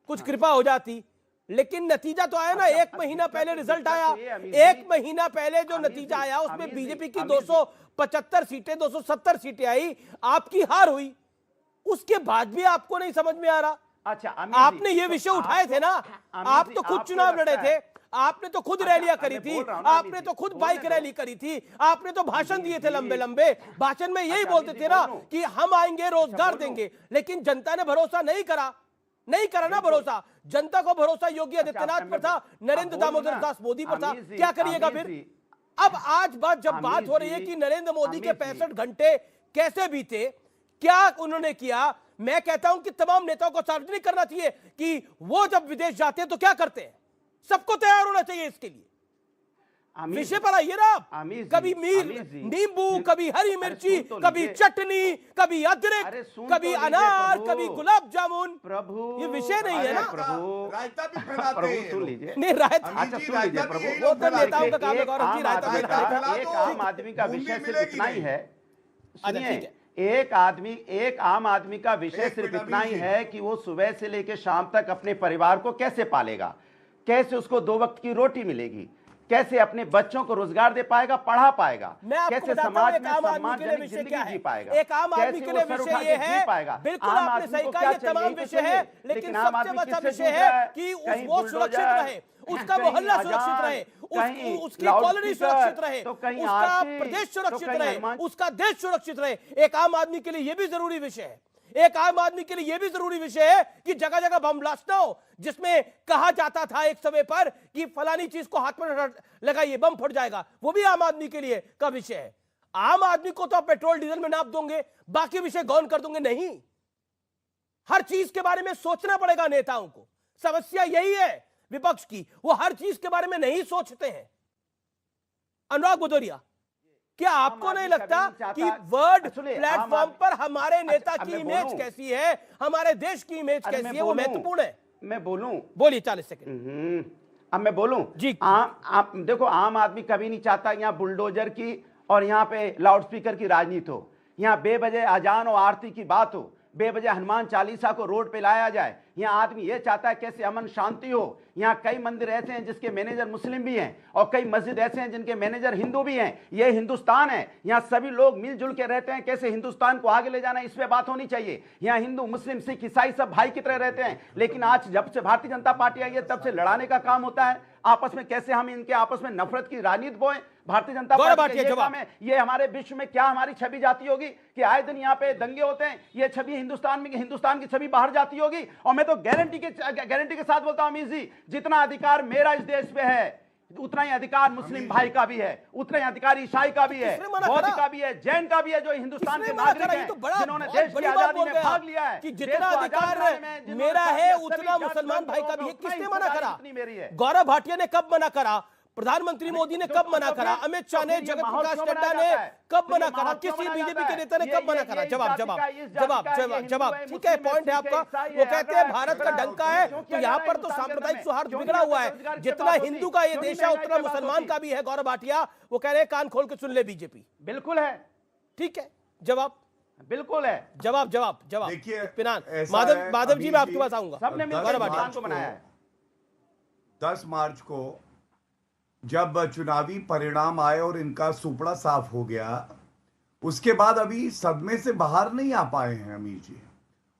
[SPEAKER 1] कुछ कृपा हो जाती। लेकिन नतीजा तो आया ना,
[SPEAKER 6] अच्छा,
[SPEAKER 1] एक महीना पहले रिजल्ट
[SPEAKER 6] दिक्कत
[SPEAKER 1] आया।
[SPEAKER 6] तो ये अमीर
[SPEAKER 1] एक
[SPEAKER 6] जी,
[SPEAKER 1] महीना पहले जो
[SPEAKER 6] अमीर
[SPEAKER 1] नतीजा
[SPEAKER 6] जी,
[SPEAKER 1] आया उसमें
[SPEAKER 6] अमीर जी,
[SPEAKER 1] बीजेपी की
[SPEAKER 6] अमीर जी।
[SPEAKER 1] 275 सीटें 270 सीटें आई, आपकी हार हुई। उसके बाद भी आपको नहीं समझ में आ रहा।
[SPEAKER 6] अच्छा
[SPEAKER 1] आपने ये विषय उठाए थे ना, आप तो खुद चुनाव लड़े थे, आपने तो खुद रैलियां करी थी, आपने तो खुद बाइक रैली करी थी, आपने तो भाषण दिए थे लंबे लंबे। भाषण में यही बोलते थे ना कि हम आएंगे रोजगार देंगे, लेकिन जनता ने भरोसा नहीं करा ना भरोसा। जनता को भरोसा योगी आदित्यनाथ पर था, नरेंद्र दामोदर दास मोदी पर था। क्या करिएगा फिर? अब आज जब बात हो रही है कि नरेंद्र मोदी के 65 घंटे कैसे बीते, क्या उन्होंने किया, मैं कहता हूं कि तमाम नेताओं को सार्वजनिक करना चाहिए कि वो जब विदेश जाते हैं तो क्या करते हैं। सबको तैयार होना चाहिए इसके लिए। विषय पर आइए ना आप। कभी नींबू, कभी हरी मिर्ची, कभी चटनी, कभी अदरक, कभी अनार, कभी गुलाब जामुन।
[SPEAKER 6] प्रभु
[SPEAKER 1] ये विषय नहीं है ना।
[SPEAKER 6] प्रभु
[SPEAKER 7] रायता भी फैलाते
[SPEAKER 6] प्रभु
[SPEAKER 7] हैं
[SPEAKER 6] सुन
[SPEAKER 7] लोग।
[SPEAKER 6] लीजिए।
[SPEAKER 1] नहीं रायता,
[SPEAKER 6] अच्छा सुन लीजिए प्रभु,
[SPEAKER 1] वो तो नेताओं का काम है गौरव जी, रायता
[SPEAKER 6] एक
[SPEAKER 1] फैलाना।
[SPEAKER 6] आम आदमी का विषय सिर्फ
[SPEAKER 7] मिलेगी
[SPEAKER 6] इतना ही
[SPEAKER 7] नहीं।
[SPEAKER 6] है।
[SPEAKER 1] अच्छा,
[SPEAKER 6] सुनिए,
[SPEAKER 1] ठीक है।
[SPEAKER 6] एक आम आदमी का विषय
[SPEAKER 7] एक
[SPEAKER 6] सिर्फ
[SPEAKER 7] मिनट
[SPEAKER 6] इतना ही
[SPEAKER 7] अभी
[SPEAKER 6] है कि वो सुबह से लेकर शाम तक अपने परिवार को कैसे पालेगा, कैसे उसको 2 वक्त की रोटी मिलेगी, कैसे अपने बच्चों को रोजगार दे पाएगा, पढ़ा पाएगा,
[SPEAKER 1] मैं आपको
[SPEAKER 6] कैसे
[SPEAKER 1] बताता हूं
[SPEAKER 6] समाज
[SPEAKER 1] एक
[SPEAKER 6] में
[SPEAKER 1] आम आदमी के लिए
[SPEAKER 6] सम्मानजनक
[SPEAKER 1] विषय
[SPEAKER 6] जिंदगी
[SPEAKER 1] क्या
[SPEAKER 6] जी
[SPEAKER 1] है।
[SPEAKER 6] पाएगा,
[SPEAKER 1] एक आम आदमी
[SPEAKER 6] कैसे
[SPEAKER 1] के
[SPEAKER 6] वो
[SPEAKER 1] लिए
[SPEAKER 6] सर
[SPEAKER 1] विषय
[SPEAKER 6] उठा
[SPEAKER 1] ये
[SPEAKER 6] के जी
[SPEAKER 1] है,
[SPEAKER 6] पाएगा।
[SPEAKER 1] बिल्कुल
[SPEAKER 6] आम
[SPEAKER 1] आपने
[SPEAKER 6] आदमी
[SPEAKER 1] सही
[SPEAKER 6] को
[SPEAKER 1] कहा,
[SPEAKER 6] क्या
[SPEAKER 1] ये
[SPEAKER 6] चाहिए?
[SPEAKER 1] तमाम
[SPEAKER 6] तो
[SPEAKER 1] विषय
[SPEAKER 6] सुनिए,
[SPEAKER 1] है, लेकिन
[SPEAKER 6] आम
[SPEAKER 1] सबसे
[SPEAKER 6] आदमी
[SPEAKER 1] बड़ा
[SPEAKER 6] किससे
[SPEAKER 1] विषय
[SPEAKER 6] जूझ रहा
[SPEAKER 1] है कि
[SPEAKER 6] कहीं
[SPEAKER 1] वो सुरक्षित
[SPEAKER 6] बुलडोजर,
[SPEAKER 1] रहे, उसका
[SPEAKER 6] कहीं
[SPEAKER 1] मोहल्ला
[SPEAKER 6] अजान,
[SPEAKER 1] सुरक्षित रहे,
[SPEAKER 6] कहीं
[SPEAKER 1] उसकी
[SPEAKER 6] लाउड
[SPEAKER 1] कॉलोनी
[SPEAKER 6] स्पीकर,
[SPEAKER 1] सुरक्षित रहे,
[SPEAKER 6] तो कहीं
[SPEAKER 1] उसका
[SPEAKER 6] आरती,
[SPEAKER 1] प्रदेश
[SPEAKER 6] तो
[SPEAKER 1] सुरक्षित
[SPEAKER 6] कहीं
[SPEAKER 1] रहे,
[SPEAKER 6] हनुमान।
[SPEAKER 1] उसका देश सुरक्षित रहे। एक आम आदमी के लिए यह भी जरूरी विषय है। एक आम आदमी के लिए यह भी जरूरी विषय है कि जगह जगह बम ब्लास्ट ना हो, जिसमें कहा जाता था एक समय पर कि फलानी चीज को हाथ में लगाइए बम फट जाएगा। वो भी आम आदमी के लिए का विषय है। आम आदमी को तो आप पेट्रोल डीजल में नाप दोगे, बाकी विषय गौन कर दोगे नहीं। हर चीज के बारे में सोचना पड़ेगा नेताओं को। समस्या यही है विपक्ष की, वो हर चीज के बारे में नहीं सोचते हैं। अनुराग भदौरिया, क्या आपको नहीं लगता कि वर्ल्ड प्लेटफॉर्म पर हमारे नेता की इमेज कैसी है, हमारे देश की इमेज कैसी है, वो महत्वपूर्ण है।
[SPEAKER 6] मैं बोलूं?
[SPEAKER 1] बोलिए 40 सेकंड।
[SPEAKER 6] अब मैं बोलूं
[SPEAKER 1] जी।
[SPEAKER 6] देखो, आम आदमी कभी नहीं चाहता यहाँ बुलडोजर की और यहाँ पे लाउडस्पीकर की राजनीति हो, यहाँ बेवजह अजान और आरती की बात हो, बेवजह हनुमान चालीसा को रोड पे लाया जाए। यहाँ आदमी ये चाहता है कैसे अमन शांति हो। यहाँ कई मंदिर ऐसे हैं जिसके मैनेजर मुस्लिम भी हैं और कई मस्जिद ऐसे हैं जिनके मैनेजर हिंदू भी हैं। ये हिंदुस्तान है, यहाँ सभी लोग मिलजुल के रहते हैं। कैसे हिंदुस्तान को आगे ले जाना, इस पे बात होनी चाहिए। यहाँ हिंदू मुस्लिम सिख ईसाई सब भाई की तरह रहते हैं। लेकिन आज जब से भारतीय जनता पार्टी आई है तब से लड़ाने का काम होता है आपस में, कैसे हम इनके आपस में नफरत की राजनीति बोएं। भारतीय जनता
[SPEAKER 1] गौरव
[SPEAKER 6] पार्टी
[SPEAKER 1] भाटिया,
[SPEAKER 6] का ये
[SPEAKER 1] जवाब।
[SPEAKER 6] काम है। ये हमारे विश्व में क्या हमारी छवि जाती होगी कि आए दिन यहाँ पे दंगे होते हैं, ये छवि हिंदुस्तान की छवि बाहर जाती होगी। और मैं तो गारंटी के साथ बोलता हूं अमीर जी, जितना अधिकार मेरा इस देश पे है उतना ही अधिकार मुस्लिम भाई का भी है, उतना ही अधिकार ईसाई का भी है,
[SPEAKER 1] किसने मना
[SPEAKER 6] बौद्ध
[SPEAKER 1] करा?
[SPEAKER 6] का भी है, जैन का भी है, जो हिंदुस्तान के
[SPEAKER 1] किसने मना
[SPEAKER 6] नागरिक
[SPEAKER 1] करा? ये
[SPEAKER 6] हैं,
[SPEAKER 1] तो बड़ा
[SPEAKER 6] जिन्होंने
[SPEAKER 1] बहुत
[SPEAKER 6] देश की
[SPEAKER 1] बड़ी बात
[SPEAKER 6] आजादी
[SPEAKER 1] बोल
[SPEAKER 6] में
[SPEAKER 1] गए
[SPEAKER 6] भाग
[SPEAKER 1] आप
[SPEAKER 6] लिया है,
[SPEAKER 1] कि
[SPEAKER 6] देश
[SPEAKER 1] जितना
[SPEAKER 6] को आजाद
[SPEAKER 1] अधिकार
[SPEAKER 6] कराने में जिन्होंने
[SPEAKER 1] मेरा है
[SPEAKER 6] सभी
[SPEAKER 1] उतना
[SPEAKER 6] जात
[SPEAKER 1] मुसलमान भाई का
[SPEAKER 6] लोगों
[SPEAKER 1] भी है।
[SPEAKER 6] उतना
[SPEAKER 1] किसने
[SPEAKER 6] ही
[SPEAKER 1] मना करा?
[SPEAKER 6] जितनी मेरी है।
[SPEAKER 1] गौरव भाटिया ने कब मना करा? प्रधानमंत्री मोदी ने
[SPEAKER 6] जो
[SPEAKER 1] कब मना
[SPEAKER 6] तो
[SPEAKER 1] करा?
[SPEAKER 6] फिर-
[SPEAKER 1] अमित शाह
[SPEAKER 6] तो
[SPEAKER 1] ने,
[SPEAKER 6] फिर ये
[SPEAKER 1] जगत
[SPEAKER 6] माहौल
[SPEAKER 1] प्रकाश
[SPEAKER 6] क्यों
[SPEAKER 1] नड्डा
[SPEAKER 6] बनाया
[SPEAKER 1] ने
[SPEAKER 6] जाता है?
[SPEAKER 1] कब
[SPEAKER 6] फिर ये
[SPEAKER 1] मना करा?
[SPEAKER 6] माहौल क्यों
[SPEAKER 1] किसी
[SPEAKER 6] बनाया
[SPEAKER 1] बीजेपी
[SPEAKER 6] जाता
[SPEAKER 1] के
[SPEAKER 6] है?
[SPEAKER 1] नेता ने
[SPEAKER 6] ये-
[SPEAKER 1] कब मना
[SPEAKER 6] ये-
[SPEAKER 1] करा?
[SPEAKER 6] ये इस
[SPEAKER 1] जवाब
[SPEAKER 6] जाति
[SPEAKER 1] जवाब
[SPEAKER 6] का, इस जाति
[SPEAKER 1] जवाब
[SPEAKER 6] का, ये
[SPEAKER 1] जवाब
[SPEAKER 6] हिंदू
[SPEAKER 1] जवाब
[SPEAKER 6] है,
[SPEAKER 1] ठीक है,
[SPEAKER 6] मुस्लिम है,
[SPEAKER 1] पॉइंट है
[SPEAKER 6] सिख है,
[SPEAKER 1] आपका।
[SPEAKER 6] ईसाई
[SPEAKER 1] वो
[SPEAKER 6] है,
[SPEAKER 1] कहते हैं
[SPEAKER 6] अगड़ा है,
[SPEAKER 1] भारत का
[SPEAKER 6] फिर
[SPEAKER 1] डंका है,
[SPEAKER 6] क्यों
[SPEAKER 1] तो
[SPEAKER 6] किया
[SPEAKER 1] यहाँ
[SPEAKER 6] जा
[SPEAKER 1] पर
[SPEAKER 6] रहा
[SPEAKER 1] तो
[SPEAKER 6] है
[SPEAKER 1] सांप्रदायिक
[SPEAKER 6] हिंदुस्तान
[SPEAKER 1] सौहार्द
[SPEAKER 6] के अंदर
[SPEAKER 1] बिगड़ा
[SPEAKER 6] में?
[SPEAKER 1] हुआ है।
[SPEAKER 6] क्यों नहीं
[SPEAKER 1] जितना
[SPEAKER 6] बात होती?
[SPEAKER 1] हिंदू का ये
[SPEAKER 6] क्यों
[SPEAKER 1] देश
[SPEAKER 6] नहीं
[SPEAKER 1] है
[SPEAKER 6] महंगाई
[SPEAKER 1] उतना
[SPEAKER 6] पे बात
[SPEAKER 1] मुसलमान
[SPEAKER 6] होती?
[SPEAKER 1] का भी है। गौरव भाटिया वो कह रहे हैं कान खोल के सुन ले बीजेपी।
[SPEAKER 6] बिल्कुल है,
[SPEAKER 1] ठीक है, जवाब
[SPEAKER 6] बिल्कुल है।
[SPEAKER 1] जवाब जवाब जवाब
[SPEAKER 7] देखिए,
[SPEAKER 1] इत्मीनान।
[SPEAKER 7] ऐसा
[SPEAKER 1] माधव
[SPEAKER 7] है,
[SPEAKER 1] माधव जी, मैं
[SPEAKER 7] अभी
[SPEAKER 1] आपके पास आऊंगा।
[SPEAKER 6] सबने मिलकर
[SPEAKER 1] गौरव
[SPEAKER 6] हिंदुस्तान
[SPEAKER 1] भाटिया
[SPEAKER 6] को बनाया है।
[SPEAKER 7] 10 मार्च को जब चुनावी परिणाम आए और इनका सुपड़ा साफ हो गया, उसके बाद अभी सदमे से बाहर नहीं आ पाए हैं अमीर जी।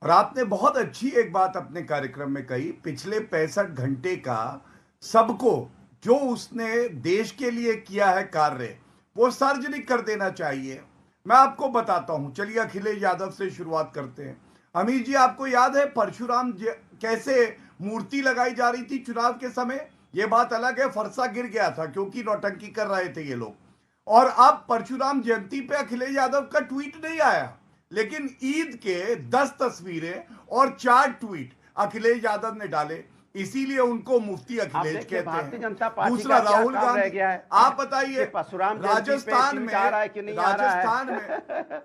[SPEAKER 7] और आपने बहुत अच्छी एक बात अपने कार्यक्रम में कही, पिछले 65 घंटे का सबको जो उसने देश के लिए किया है कार्य वो सार्वजनिक कर देना चाहिए। मैं आपको बताता हूं, चलिए अखिलेश यादव से शुरुआत करते हैं। अमीर जी, आपको याद है परशुराम कैसे मूर्ति लगाई जा रही थी चुनाव के समय? ये बात अलग है, फरसा गिर गया था क्योंकि नौटंकी कर रहे थे ये लोग। और अब परशुराम जयंती पे अखिलेश यादव का ट्वीट नहीं आया, लेकिन ईद के 10 तस्वीरें और 4 ट्वीट अखिलेश यादव ने डाले, इसीलिए उनको मुफ्ती अखिलेश
[SPEAKER 6] देखिए,
[SPEAKER 7] कहते
[SPEAKER 6] भारतीय
[SPEAKER 7] हैं।
[SPEAKER 6] जनता पार्टी
[SPEAKER 7] दूसरा
[SPEAKER 6] का क्या
[SPEAKER 7] राहुल
[SPEAKER 6] काम रह
[SPEAKER 7] गांधी,
[SPEAKER 6] गया है?
[SPEAKER 7] आप बताइए
[SPEAKER 6] कि परशुराम जयंती पे
[SPEAKER 7] राजस्थान
[SPEAKER 6] ट्वीट
[SPEAKER 7] में,
[SPEAKER 6] आ रहा है कि नहीं आ रहा है?
[SPEAKER 7] राजस्थान में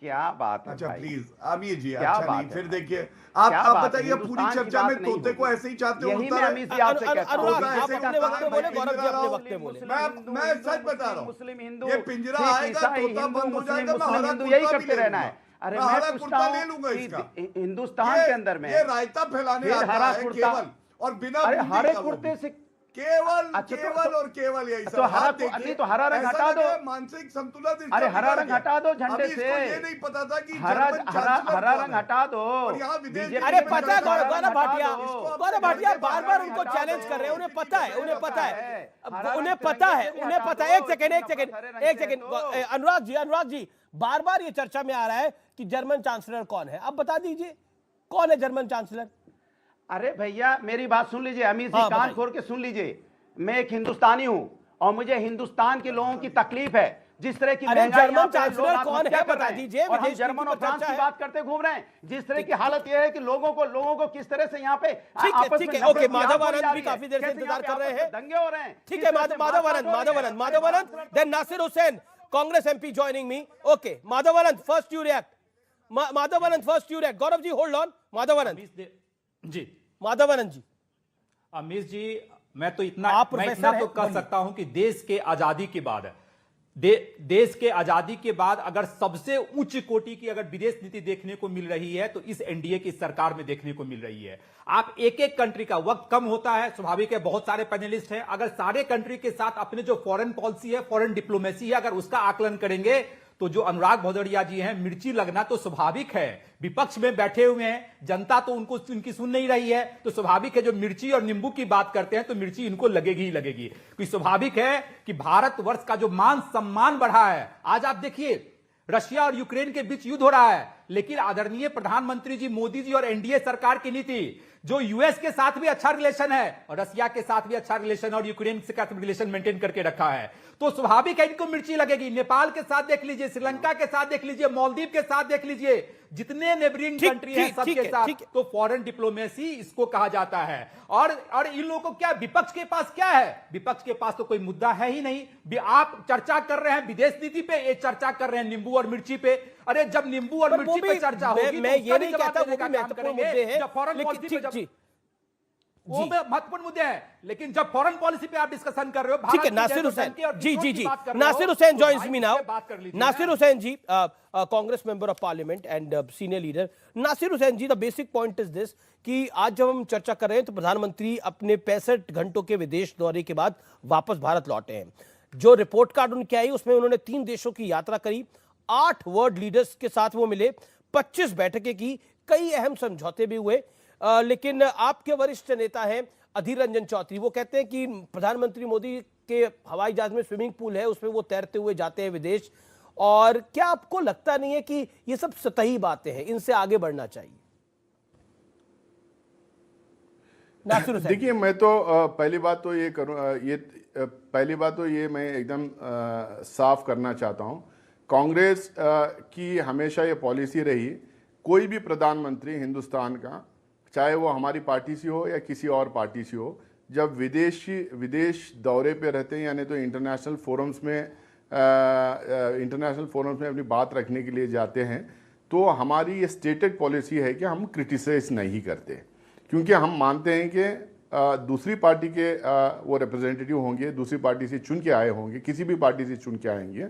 [SPEAKER 6] क्या बात है
[SPEAKER 7] अच्छा
[SPEAKER 6] भाई?
[SPEAKER 7] प्लीज अमीर जी,
[SPEAKER 6] क्या
[SPEAKER 7] अच्छा
[SPEAKER 6] बात
[SPEAKER 7] नहीं,
[SPEAKER 6] है
[SPEAKER 7] फिर
[SPEAKER 6] भाई?
[SPEAKER 7] देखिए
[SPEAKER 6] क्या
[SPEAKER 7] आप
[SPEAKER 6] बात है?
[SPEAKER 7] बताइए, पूरी
[SPEAKER 6] हिंदुस्तान की
[SPEAKER 7] चर्चा में
[SPEAKER 6] बात नहीं
[SPEAKER 7] तोते को
[SPEAKER 6] होगी।
[SPEAKER 7] ऐसे ही चाहते
[SPEAKER 6] यही
[SPEAKER 7] उड़ता
[SPEAKER 6] मैं
[SPEAKER 7] रहे।
[SPEAKER 6] अमीर जी आपसे कहता हूं।
[SPEAKER 1] अनुराग,
[SPEAKER 7] होता है,
[SPEAKER 1] आप
[SPEAKER 7] ऐसे
[SPEAKER 1] अपने
[SPEAKER 7] करता
[SPEAKER 1] वक्त
[SPEAKER 7] है,
[SPEAKER 1] में बोले,
[SPEAKER 7] मैं
[SPEAKER 1] गौरव जी
[SPEAKER 7] पिंजरा
[SPEAKER 1] अपने
[SPEAKER 7] लाऊं।
[SPEAKER 1] वक्त में बोले।
[SPEAKER 7] मैं सच बता रहा हूं,
[SPEAKER 6] मुस्लिम हिंदू,
[SPEAKER 7] ये पिंजरा
[SPEAKER 6] सिख,
[SPEAKER 7] आएगा,
[SPEAKER 6] ईसाई,
[SPEAKER 7] तोता
[SPEAKER 6] हिंदू,
[SPEAKER 7] बंद हो
[SPEAKER 6] मुस्लिम,
[SPEAKER 7] जाएगा, मैं
[SPEAKER 6] मुस्लिम,
[SPEAKER 7] हरा
[SPEAKER 6] हिंदू,
[SPEAKER 7] कुर्ता
[SPEAKER 6] यही
[SPEAKER 7] भी
[SPEAKER 6] करते
[SPEAKER 7] ले
[SPEAKER 6] रहना
[SPEAKER 7] लूंगा।
[SPEAKER 6] है। अरे
[SPEAKER 7] मैं
[SPEAKER 6] मैं
[SPEAKER 7] हरा
[SPEAKER 6] पूछता
[SPEAKER 7] कुर्ता ले
[SPEAKER 6] हूं
[SPEAKER 7] लूंगा
[SPEAKER 6] कि
[SPEAKER 7] इसका।
[SPEAKER 6] हिंदुस्तान के अंदर में
[SPEAKER 7] ये रायता फैलाने
[SPEAKER 6] फिर
[SPEAKER 7] आता
[SPEAKER 6] हरा
[SPEAKER 7] है
[SPEAKER 6] कुर्ता,
[SPEAKER 7] केवल, और बिना
[SPEAKER 6] अरे
[SPEAKER 7] बूंदी
[SPEAKER 6] हरे
[SPEAKER 7] का वो
[SPEAKER 6] कुर्ते
[SPEAKER 7] भी।
[SPEAKER 6] से
[SPEAKER 7] केवल
[SPEAKER 6] अच्छा,
[SPEAKER 7] केवल और केवल यही
[SPEAKER 6] तो
[SPEAKER 7] सब।
[SPEAKER 6] हरा
[SPEAKER 7] आप देखिए,
[SPEAKER 6] नहीं तो हरा रंग
[SPEAKER 7] ऐसा
[SPEAKER 6] हटा
[SPEAKER 7] लगे
[SPEAKER 6] दो।
[SPEAKER 7] मानसिक संतुलन
[SPEAKER 6] अरे हरा रंग हटा दो झंडे
[SPEAKER 7] अभी इसको
[SPEAKER 6] से।
[SPEAKER 7] ये नहीं पता था कि
[SPEAKER 6] हरा
[SPEAKER 7] जर्मन
[SPEAKER 6] हरा
[SPEAKER 7] चांसलर
[SPEAKER 6] हरा
[SPEAKER 7] कौन
[SPEAKER 6] रंग
[SPEAKER 7] है।
[SPEAKER 6] हटा दो।
[SPEAKER 7] और यहाँ विदेश
[SPEAKER 6] बीजेपी
[SPEAKER 1] अरे
[SPEAKER 7] में
[SPEAKER 1] पता है
[SPEAKER 7] हरा रंग
[SPEAKER 1] गौरव भाटिया,
[SPEAKER 7] इसको
[SPEAKER 1] गौरव भाटिया
[SPEAKER 7] अपने
[SPEAKER 1] बार बार
[SPEAKER 7] हरा
[SPEAKER 1] उनको
[SPEAKER 7] रंग
[SPEAKER 1] चैलेंज
[SPEAKER 7] हटा
[SPEAKER 1] कर रहे हैं।
[SPEAKER 7] दो।
[SPEAKER 1] उन्हें पता है, उन्हें पता है,
[SPEAKER 6] हरा
[SPEAKER 1] उन्हें
[SPEAKER 6] रंग
[SPEAKER 1] पता है,
[SPEAKER 6] तिरंगे से
[SPEAKER 1] उन्हें
[SPEAKER 6] हटा
[SPEAKER 1] पता
[SPEAKER 6] दो।
[SPEAKER 1] है। एक सेकंड
[SPEAKER 6] हरे रंग से तो।
[SPEAKER 1] अनुराग जी बार बार ये चर्चा में आ रहा है कि जर्मन चांसलर कौन है। अब बता दीजिए कौन है जर्मन चांसलर?
[SPEAKER 6] अरे भैया मेरी बात सुन लीजिए अमीर जी,
[SPEAKER 1] हाँ,
[SPEAKER 6] कान
[SPEAKER 1] बताइए।
[SPEAKER 6] खोल के सुन लीजिए। मैं एक हिंदुस्तानी हूं और मुझे हिंदुस्तान के लोगों की तकलीफ है। जिस तरह की
[SPEAKER 1] अरे
[SPEAKER 6] महंगाई
[SPEAKER 1] जर्मन
[SPEAKER 6] यहाँ पे
[SPEAKER 1] चांसलर
[SPEAKER 6] लोग
[SPEAKER 1] कौन
[SPEAKER 6] आत्महत्या
[SPEAKER 1] है
[SPEAKER 6] कर
[SPEAKER 1] बता
[SPEAKER 6] रहे हैं।
[SPEAKER 1] दीजिए,
[SPEAKER 6] और हम
[SPEAKER 1] विदेश
[SPEAKER 6] जर्मन
[SPEAKER 1] नीति
[SPEAKER 6] और
[SPEAKER 1] पर
[SPEAKER 6] फ्रांस
[SPEAKER 1] चर्चा
[SPEAKER 6] की
[SPEAKER 1] है।
[SPEAKER 6] बात करते घूम रहे हैं। जिस तरह की हालत यह है कि लोगों को किस तरह से यहाँ पे
[SPEAKER 1] ठीक है,
[SPEAKER 6] आपस
[SPEAKER 1] ठीक
[SPEAKER 6] में
[SPEAKER 1] है, ओके,
[SPEAKER 6] नफरत की आग
[SPEAKER 1] माधव
[SPEAKER 6] बढ़ी
[SPEAKER 1] आनंद
[SPEAKER 6] जा
[SPEAKER 1] भी
[SPEAKER 6] रही है।
[SPEAKER 1] काफी देर से
[SPEAKER 6] कैसे यहाँ
[SPEAKER 1] इंतजार
[SPEAKER 6] पे
[SPEAKER 1] कर रहे
[SPEAKER 6] आपस
[SPEAKER 1] हैं।
[SPEAKER 6] में दंगे हो रहे हैं।
[SPEAKER 1] ठीक
[SPEAKER 6] किस
[SPEAKER 1] है,
[SPEAKER 6] तरह से
[SPEAKER 1] Madhav Anand, then Nasir Hussain, Congress MP joining me. Okay Madhav Anand, first you react. Gaurav ji hold on. Madhav Anand ji,
[SPEAKER 8] Amir ji, मैं तो इतना
[SPEAKER 1] आप
[SPEAKER 8] मैं
[SPEAKER 1] प्रोफेसर
[SPEAKER 8] इतना तो
[SPEAKER 1] हैं,
[SPEAKER 8] कर
[SPEAKER 1] बोलिए।
[SPEAKER 8] सकता हूं कि देश के आजादी के बाद देश के आजादी के बाद अगर सबसे उच्च कोटि की अगर विदेश नीति देखने को मिल रही है तो इस एनडीए की सरकार में देखने को मिल रही है। आप एक एक कंट्री का वक्त कम होता है, स्वाभाविक है, बहुत सारे पैनलिस्ट हैं। अगर सारे कंट्री के साथ अपने जो फॉरेन पॉलिसी है, फॉरेन डिप्लोमेसी है, अगर उसका आकलन करेंगे तो जो अनुराग भदौरिया जी हैं, मिर्ची लगना तो स्वाभाविक है। विपक्ष में बैठे हुए हैं, जनता तो उनकी सुन नहीं रही है, तो स्वाभाविक है जो मिर्ची और नींबू की बात करते हैं तो मिर्ची इनको लगेगी ही लगेगी। क्योंकि स्वाभाविक है कि भारतवर्ष का जो मान सम्मान बढ़ा है। आज आप देखिए रशिया और यूक्रेन के बीच युद्ध हो रहा है, लेकिन आदरणीय प्रधानमंत्री जी मोदी जी और एनडीए सरकार की नीति जो यूएस के साथ भी अच्छा रिलेशन है और रशिया के साथ भी अच्छा रिलेशन और यूक्रेन के साथ रिलेशन मेंटेन करके रखा है, तो स्वाभाविक है इनको मिर्ची लगेगी। नेपाल के साथ देख लीजिए, श्रीलंका के साथ देख लीजिए, मालदीव के साथ देख लीजिए, जितने नेबरिंग कंट्री हैं सबके साथ, तो फॉरेन डिप्लोमेसी इसको कहा जाता है। और इन लोगों को क्या, विपक्ष के पास क्या है? विपक्ष के पास तो कोई मुद्दा है ही नहीं। आप चर्चा कर रहे हैं विदेश नीति पे, ये चर्चा कर रहे हैं नींबू और मिर्ची पे। अरे जब नींबू और मिर्ची पे चर्चा होगी
[SPEAKER 1] मैं
[SPEAKER 8] तो
[SPEAKER 1] ये नहीं कहता वो भी महत्वपूर्ण मुद्दे हैं,
[SPEAKER 8] जब फॉरेन
[SPEAKER 1] लेकिन
[SPEAKER 8] पॉलिसी पे
[SPEAKER 1] जी
[SPEAKER 8] वो महत्वपूर्ण मुद्दे हैं, लेकिन जब फॉरेन पॉलिसी पे आप डिस्कशन कर रहे हो,
[SPEAKER 1] ठीक है। Nasir Hussain ji Nasir Hussain joins me now. Nasir Hussain ji, Congress member of parliament and senior leader. Nasir Hussain ji, the basic point is this कि आज जब हम चर्चा कर रहे हैं तो प्रधानमंत्री अपने 65 घंटों के विदेश दौरे के बाद वापस भारत लौटे हैं। जो रिपोर्ट कार्ड उनके आई उसमें उन्होंने 3 देशों की यात्रा करी, 8 वर्ल्ड लीडर्स के साथ वो मिले, 25 बैठकें की, कई अहम समझौते भी हुए। लेकिन आपके वरिष्ठ नेता हैं अधीर रंजन चौधरी, वो कहते हैं कि प्रधानमंत्री मोदी के हवाई जहाज में स्विमिंग पूल है, उसमें वो तैरते हुए जाते हैं विदेश। और क्या आपको लगता नहीं है कि ये सब सतही बातें हैं, इनसे आगे बढ़ना चाहिए? नासिर हुसैन।
[SPEAKER 9] देखिए, मैं तो पहली बात तो ये मैं एकदम साफ करना चाहता हूं। कांग्रेस की हमेशा ये पॉलिसी रही, कोई भी प्रधानमंत्री हिंदुस्तान का, चाहे वो हमारी पार्टी से हो या किसी और पार्टी से हो, जब विदेश दौरे पे रहते हैं, यानी तो इंटरनेशनल फोरम्स में अपनी बात रखने के लिए जाते हैं, तो हमारी ये स्टेटेड पॉलिसी है कि हम क्रिटिसाइज नहीं करते, क्योंकि हम मानते हैं कि दूसरी पार्टी के वो रिप्रेजेंटेटिव होंगे, दूसरी पार्टी से चुन के आए होंगे, किसी भी पार्टी से चुन के आएंगे।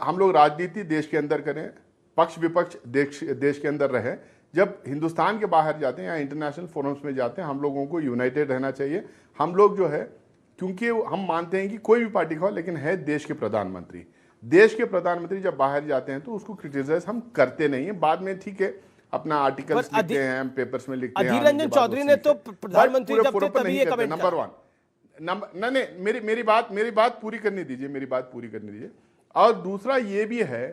[SPEAKER 9] हम लोग राजनीति देश के अंदर करें, पक्ष विपक्ष देश के अंदर रहे। जब हिंदुस्तान के बाहर जाते हैं या इंटरनेशनल फोरम्स में जाते हैं, हम लोगों को यूनाइटेड रहना चाहिए। हम लोग जो है, क्योंकि हम मानते हैं कि कोई भी पार्टी का हो, लेकिन है देश के प्रधानमंत्री। देश के प्रधानमंत्री जब बाहर जाते हैं तो उसको क्रिटिसाइज हम करते नहीं हैं। बाद में ठीक है, अपना आर्टिकल्स लिखते हैं, हम पेपर्स में लिखते हैं।
[SPEAKER 1] अधीर रंजन चौधरी ने तो प्रधानमंत्री जब थे तभी ये कमेंट
[SPEAKER 9] नंबर वन नहीं, मेरी बात पूरी करने दीजिए। और दूसरा ये भी है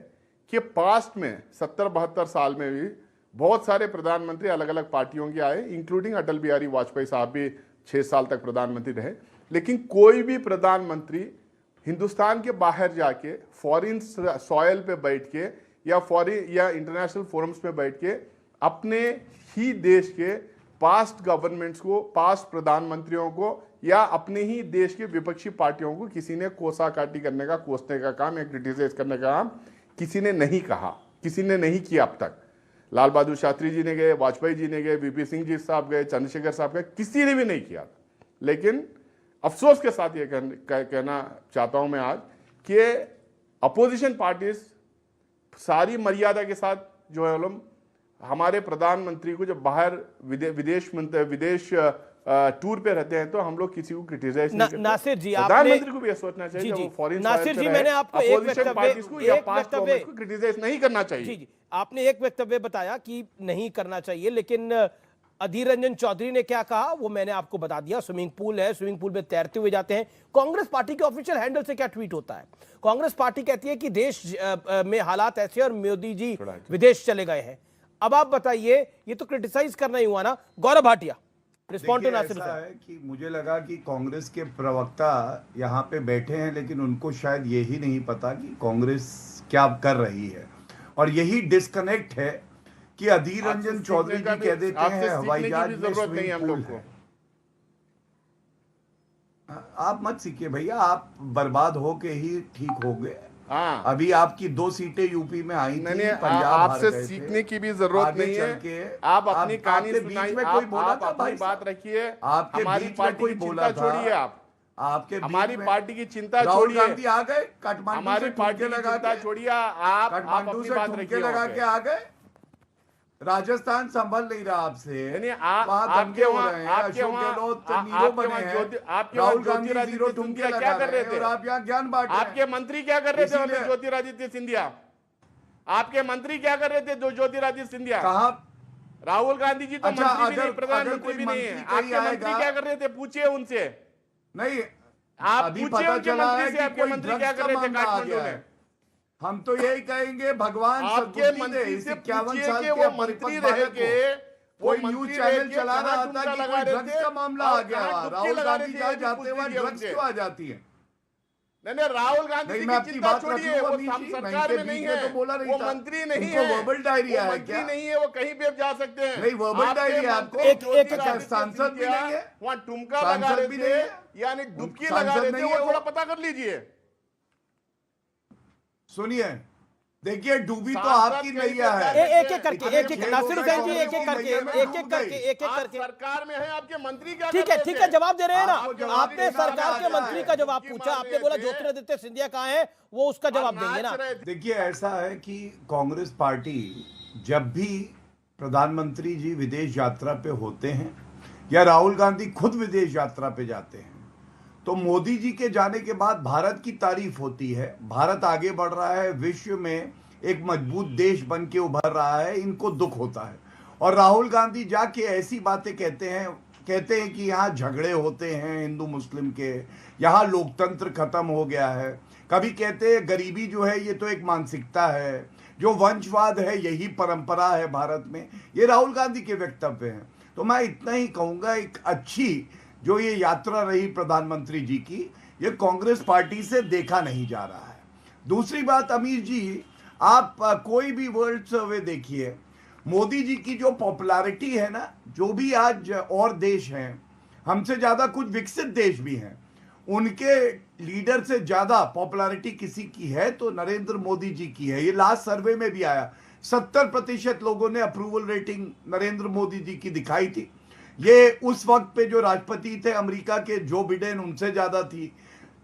[SPEAKER 9] कि पास्ट में 70-72 साल में भी बहुत सारे प्रधानमंत्री अलग अलग पार्टियों के आए, इंक्लूडिंग अटल बिहारी वाजपेयी साहब भी 6 साल तक प्रधानमंत्री रहे। लेकिन कोई भी प्रधानमंत्री हिंदुस्तान के बाहर जाके फॉरेन सॉयल पे बैठ के या इंटरनेशनल फोरम्स पे बैठ के अपने ही देश के पास्ट गवर्नमेंट्स को, पास्ट प्रधानमंत्रियों को या अपने ही देश के विपक्षी पार्टियों को किसी ने कोसाकाटी करने का, कोसने का काम या क्रिटिसाइज करने का काम किसी ने नहीं कहा, किसी ने नहीं किया अब तक। लाल बहादुर शास्त्री जी ने गए, वाजपेयी जी ने गए, वीपी सिंह जी साहब गए, चंद्रशेखर साहब गए, किसी ने भी नहीं किया। लेकिन अफसोस के साथ ये कहना चाहता हूं मैं आज कि अपोजिशन पार्टीज सारी मर्यादा के साथ जो है हमारे प्रधानमंत्री को जब बाहर विदेश टूर पे रहते हैं तो हम लोग किसी को क्रिटिसाइज नहीं करते।
[SPEAKER 1] नासिर जी,
[SPEAKER 9] प्रधानमंत्री को भी यह सोचना चाहिए
[SPEAKER 1] जी,
[SPEAKER 9] वो फॉरेन
[SPEAKER 1] नासिर जी, मैंने आपको एक वक्तव्य
[SPEAKER 9] क्रिटिसाइज नहीं करना चाहिए।
[SPEAKER 1] जी, आपने एक वक्तव्य बताया कि नहीं करना चाहिए, लेकिन अधीर रंजन चौधरी ने क्या कहा वो मैंने आपको बता दिया। स्विमिंग पूल है, स्विमिंग पूल में तैरते हुए जाते हैं। कांग्रेस पार्टी के ऑफिशियल हैंडल से क्या ट्वीट होता है? कांग्रेस पार्टी कहती है कि देश में हालात ऐसे और मोदी जी विदेश चले गए हैं। अब आप बताइए, ये तो क्रिटिसाइज करना ही हुआ ना। गौरव भाटिया, रिस्पॉन्ड टू नासिर
[SPEAKER 7] ऐसा है कि मुझे लगा कि कांग्रेस के प्रवक्ता यहाँ पे बैठे हैं, लेकिन उनको शायद यही नहीं पता कि कांग्रेस क्या कर रही है, और यही डिस्कनेक्ट है कि अधीर रंजन चौधरी जी कह देते हैं हवाई जहाज में स्विमिंग पूल है। आप मत सीखिए भैया, आप बर्बाद हो के ही ठीक हो गए। अभी आपकी 2 सीटें यूपी में आई थी, पंजाब
[SPEAKER 9] आपसे सीखने की भी जरूरत नहीं है। आप अपनी कहानी सुनाइए, आप अपनी बात रखिए। हमारी पार्टी की चिंता छोड़िए,
[SPEAKER 7] आपके
[SPEAKER 9] हमारी पार्टी की चिंता छोड़िए।
[SPEAKER 7] राहुल गांधी आ गए काठमांडू,
[SPEAKER 9] हमारी पार्टी की चिंता छोड़िए, आप
[SPEAKER 7] काठमांडू से ठुमके लगा के आ गए। राजस्थान संभल नहीं रहा आपसे,
[SPEAKER 9] आपके राहुल गांधी 0 ठुमके क्या कर रहे थे?
[SPEAKER 7] और आप यहाँ ज्ञान बांट रहे हैं।
[SPEAKER 9] आपके मंत्री क्या कर रहे थे? ज्योतिरादित्य सिंधिया, आपके मंत्री क्या कर रहे थे? जो ज्योतिरादित्य सिंधिया,
[SPEAKER 7] कहा
[SPEAKER 9] राहुल गांधी जी तो मंत्री भी नहीं, प्रधानमंत्री भी नहीं है। आपके मंत्री क्या कर रहे थे? पूछिए उनसे।
[SPEAKER 7] नहीं,
[SPEAKER 9] आप पूछिए उनके मंत्री से, आपके मंत्री क्या कर रहे थे काठमांडू में?
[SPEAKER 7] हम तो यही कहेंगे, भगवान
[SPEAKER 9] आपके मंत्री से
[SPEAKER 7] 51
[SPEAKER 9] पूछिए
[SPEAKER 7] साल
[SPEAKER 9] कि वो मंत्री रह के
[SPEAKER 7] कोई न्यूज चैनल चला रहा था कि कोई ड्रग्स का मामला आ गया। राहुल गांधी जहाँ जाते हुए ड्रग्स क्यों आ जाती है?
[SPEAKER 9] नहीं, राहुल गांधी की चिंता छोड़िए, वो सरकार में नहीं है,
[SPEAKER 7] तो बोला नहीं,
[SPEAKER 9] वो मंत्री नहीं है,
[SPEAKER 7] वर्बल डायरिया है क्या?
[SPEAKER 9] नहीं है, वो कहीं भी अब जा सकते हैं।
[SPEAKER 7] नहीं, वर्बल डायरिया आपको एक सांसद भी नहीं है,
[SPEAKER 9] वहाँ टुमका लगा रहे थे, यानी डुबकी लगा रहे थे, वो थोड़ा पता कर लीजिए।
[SPEAKER 7] सुनिए, देखिए, डूबी तो आपकी नैया है।
[SPEAKER 1] एक एक करके, नासिर हुसैन जी, एक एक करके
[SPEAKER 9] सरकार में है, आपके मंत्री क्या?
[SPEAKER 1] ठीक है, जवाब दे रहे हैं ना। आपने सरकार के मंत्री का जवाब पूछा, आपने बोला ज्योतिरादित्य सिंधिया कहाँ है, वो उसका जवाब देंगे ना।
[SPEAKER 7] देखिए, ऐसा है कि कांग्रेस पार्टी जब भी प्रधानमंत्री जी विदेश यात्रा पे होते हैं या राहुल गांधी खुद विदेश यात्रा पे जाते हैं, तो मोदी जी के जाने के बाद भारत की तारीफ होती है। भारत आगे बढ़ रहा है, विश्व में एक मजबूत देश बन के उभर रहा है, इनको दुख होता है। और राहुल गांधी जाके ऐसी बातें कहते हैं, कहते हैं कि यहाँ झगड़े होते हैं हिंदू मुस्लिम के, यहाँ लोकतंत्र खत्म हो गया है। कभी कहते हैं गरीबी जो है ये तो एक मानसिकता है, जो वंशवाद है यही परंपरा है भारत में। ये राहुल गांधी के वक्तव्य हैं। तो मैं इतना ही कहूँगा, एक अच्छी जो ये यात्रा रही प्रधानमंत्री जी की, ये कांग्रेस पार्टी से देखा नहीं जा रहा है। दूसरी बात अमीर जी, आप कोई भी वर्ल्ड सर्वे देखिए, मोदी जी की जो पॉपुलैरिटी है ना, जो भी आज और देश हैं, हमसे ज्यादा कुछ विकसित देश भी हैं, उनके लीडर से ज्यादा पॉपुलैरिटी किसी की है तो नरेंद्र मोदी जी की है। ये लास्ट सर्वे में भी आया, 70% लोगों ने अप्रूवल रेटिंग नरेंद्र मोदी जी की दिखाई थी। ये उस वक्त पे जो राष्ट्रपति थे अमेरिका के जो बिडेन, उनसे ज्यादा थी।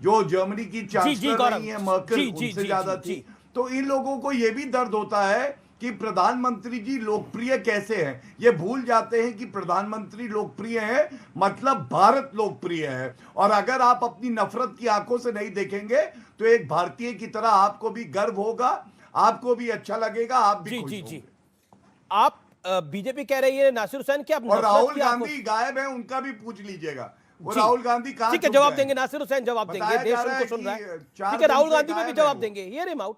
[SPEAKER 7] जो जर्मनी की चांसलर रही है मर्केल, उनसे ज्यादा थी। तो इन लोगों को ये भी दर्द होता है कि प्रधानमंत्री जी लोकप्रिय कैसे हैं। ये भूल जाते हैं कि प्रधानमंत्री लोकप्रिय है मतलब भारत लोकप्रिय है। और अगर आप अपनी नफरत की आंखों से नहीं देखेंगे तो एक भारतीय की तरह आपको भी गर्व होगा, आपको भी अच्छा लगेगा, आप भी खुश होंगे।
[SPEAKER 1] आप बीजेपी कह रही है नासिर हुसैन कि आप
[SPEAKER 7] और राहुल गांधी गायब है, उनका भी पूछ लीजिएगा। वो राहुल गांधी कहां?
[SPEAKER 1] ठीक है, जवाब देंगे नासिर हुसैन, जवाब देंगे, देश उनको सुन रहा है। ठीक है, राहुल गांधी में भी जवाब देंगे। Hear him out.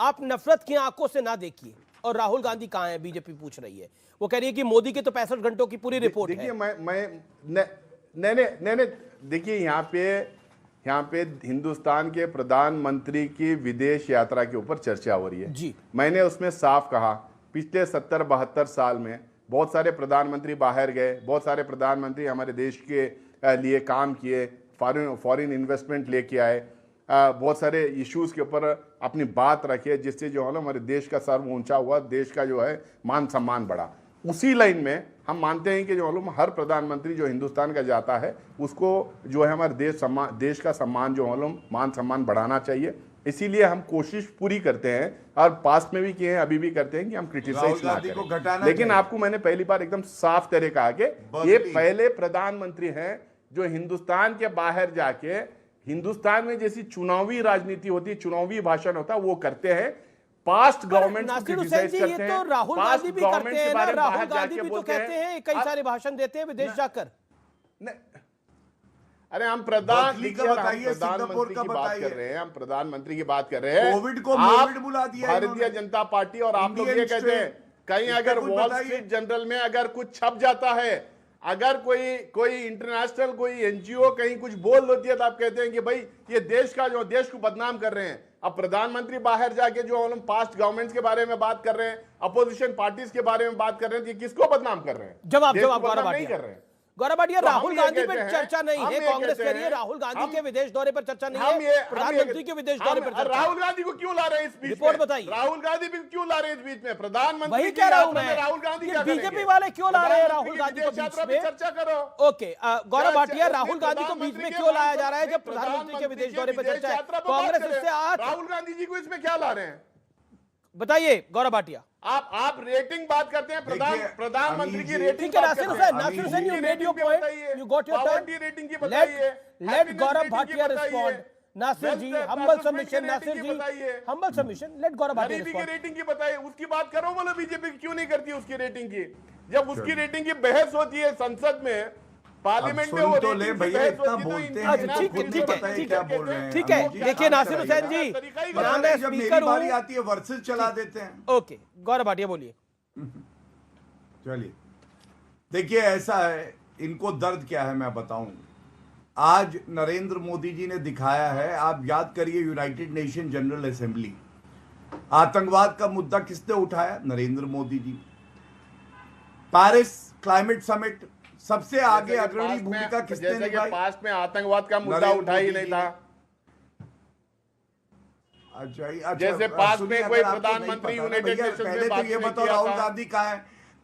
[SPEAKER 1] आप नफरत की आंखों से ना देखिए। और राहुल गांधी कहां है, बीजेपी पूछ रही है। वो कह रही है कि मोदी के तो 65 घंटों की पूरी रिपोर्ट है।
[SPEAKER 9] देखिए देखिए यहाँ पे हिंदुस्तान के प्रधानमंत्री की विदेश यात्रा के ऊपर चर्चा हो रही है
[SPEAKER 1] जी।
[SPEAKER 9] मैंने उसमें साफ कहा, पिछले 70-72 साल में बहुत सारे प्रधानमंत्री बाहर गए, बहुत सारे प्रधानमंत्री हमारे देश के लिए काम किए, फॉरेन इन्वेस्टमेंट लेके आए, बहुत सारे इश्यूज के ऊपर अपनी बात रखी है, जिससे जो है ना हमारे देश का सर्व ऊंचा हुआ, देश का जो है मान सम्मान बढ़ा। उसी लाइन में हम मानते हैं कि जो है हर प्रधानमंत्री जो हिंदुस्तान का जाता है उसको जो है हमारे देश का सम्मान जो है मान सम्मान बढ़ाना चाहिए। इसीलिए हम कोशिश पूरी करते हैं और पास्ट में भी किए हैं, अभी भी करते हैं कि हम क्रिटिसाइज ना करें। लेकिन आपको मैंने पहली बार एकदम साफ तरह कहा कि ये पहले प्रधानमंत्री हैं जो हिंदुस्तान के बाहर जाके हिंदुस्तान में जैसी चुनावी राजनीति होती है, चुनावी भाषण होता है, वो करते हैं। पास्ट गवर्नमेंट को क्रिटिसाइज करते हैं,
[SPEAKER 1] राहुल गांधी भी करते हैं ना, राहुल गांधी भी तो कहते हैं, कई सारे भाषण देते हैं विदेश जाकर।
[SPEAKER 9] अरे हम प्रधानमंत्री की बात कर रहे हैं, हम प्रधानमंत्री की बात कर रहे हैं।
[SPEAKER 7] कोविड को मोविड बुला दिया
[SPEAKER 9] भारतीय जनता पार्टी और आप लोग ये कहते हैं, कहीं अगर वॉल स्ट्रीट जर्नल में अगर कुछ छप जाता है, अगर कोई इंटरनेशनल कोई एनजीओ कहीं कुछ बोल देती है तो आप कहते हैं कि भाई ये देश को बदनाम कर रहे हैं। अब प्रधानमंत्री बाहर जाके जो हम पास्ट गवर्नमेंट्स के बारे में बात कर रहे हैं, अपोजिशन पार्टीज के बारे में बात कर रहे हैं, किसको बदनाम कर रहे हैं?
[SPEAKER 1] जवाब गौरव नहीं कर रहे हैं। गौरव भाटिया, राहुल गांधी पर चर्चा नहीं है, कांग्रेस कह रही है राहुल गांधी के विदेश दौरे पर चर्चा नहीं है, प्रधानमंत्री के विदेश दौरे पर चर्चा।
[SPEAKER 9] राहुल गांधी को क्यों ला रहे हैं इस बीच?
[SPEAKER 1] रिपोर्ट बताइए।
[SPEAKER 9] राहुल गांधी भी क्यों ला रहे हैं इस बीच में? प्रधानमंत्री
[SPEAKER 1] वही कह रहा हूं मैं,
[SPEAKER 9] राहुल गांधी
[SPEAKER 1] बीजेपी वाले क्यों ला रहे हैं राहुल गांधी को बीच में?
[SPEAKER 9] चर्चा करो।
[SPEAKER 1] ओके, गौरव भाटिया, राहुल गांधी को बीच में क्यों लाया जा रहा है जब प्रधानमंत्री के विदेश दौरे पर चर्चा है? कांग्रेस इससे आज
[SPEAKER 9] राहुल गांधी जी को इसमें क्या ला रहे हैं?
[SPEAKER 1] बताइए गौरव भाटिया।
[SPEAKER 9] आप रेटिंग बात करते हैं, प्रधानमंत्री की rating.
[SPEAKER 1] Nasir Hussain, you made your point, you got your turn.
[SPEAKER 9] Rating की बताइए।
[SPEAKER 1] Let Gaurav Bhatia respond. Nasir जी, humble submission, नासिर जी, humble submission, let Gaurav Bhatia
[SPEAKER 9] गरीबी की
[SPEAKER 1] respond.
[SPEAKER 9] रेटिंग की बताइए, उसकी बात करो। बोलो बीजेपी क्यों नहीं करती उसकी रेटिंग की? जब उसकी रेटिंग की बहस होती है संसद में, पार्लियामेंट में, वो
[SPEAKER 7] तो ले भैया, इतना बोलते हैं तो खुद ही पता है क्या बोल रहे हैं।
[SPEAKER 1] ठीक है, देखिए नासिर हुसैन जी, मैं
[SPEAKER 7] जब मेरी
[SPEAKER 1] स्पीकर
[SPEAKER 7] बारी
[SPEAKER 1] हूं।
[SPEAKER 7] आती है वर्सेस चला देते हैं।
[SPEAKER 1] ओके, गौरव भाटिया बोलिए।
[SPEAKER 7] चलिए, देखिए ऐसा है, इनको दर्द क्या है मैं बताऊं। आज नरेंद्र मोदी जी ने दिखाया है, आप याद करिए यूनाइटेड नेशन जनरल असेंबली, आतंकवाद का मुद्दा किसने उठाया? Narendra Modi ji. Paris climate summit, सबसे आगे अग्रणी भूमिका किसने निभाई?
[SPEAKER 9] पास्ट में आतंकवाद का मुद्दा उठा ही नहीं था।
[SPEAKER 7] अच्छा,
[SPEAKER 9] जैसे पास में कोई प्रधानमंत्री यूनाइटेड नेशंस में बात
[SPEAKER 7] ये बताओ, राहुल गांधी कहाँ है?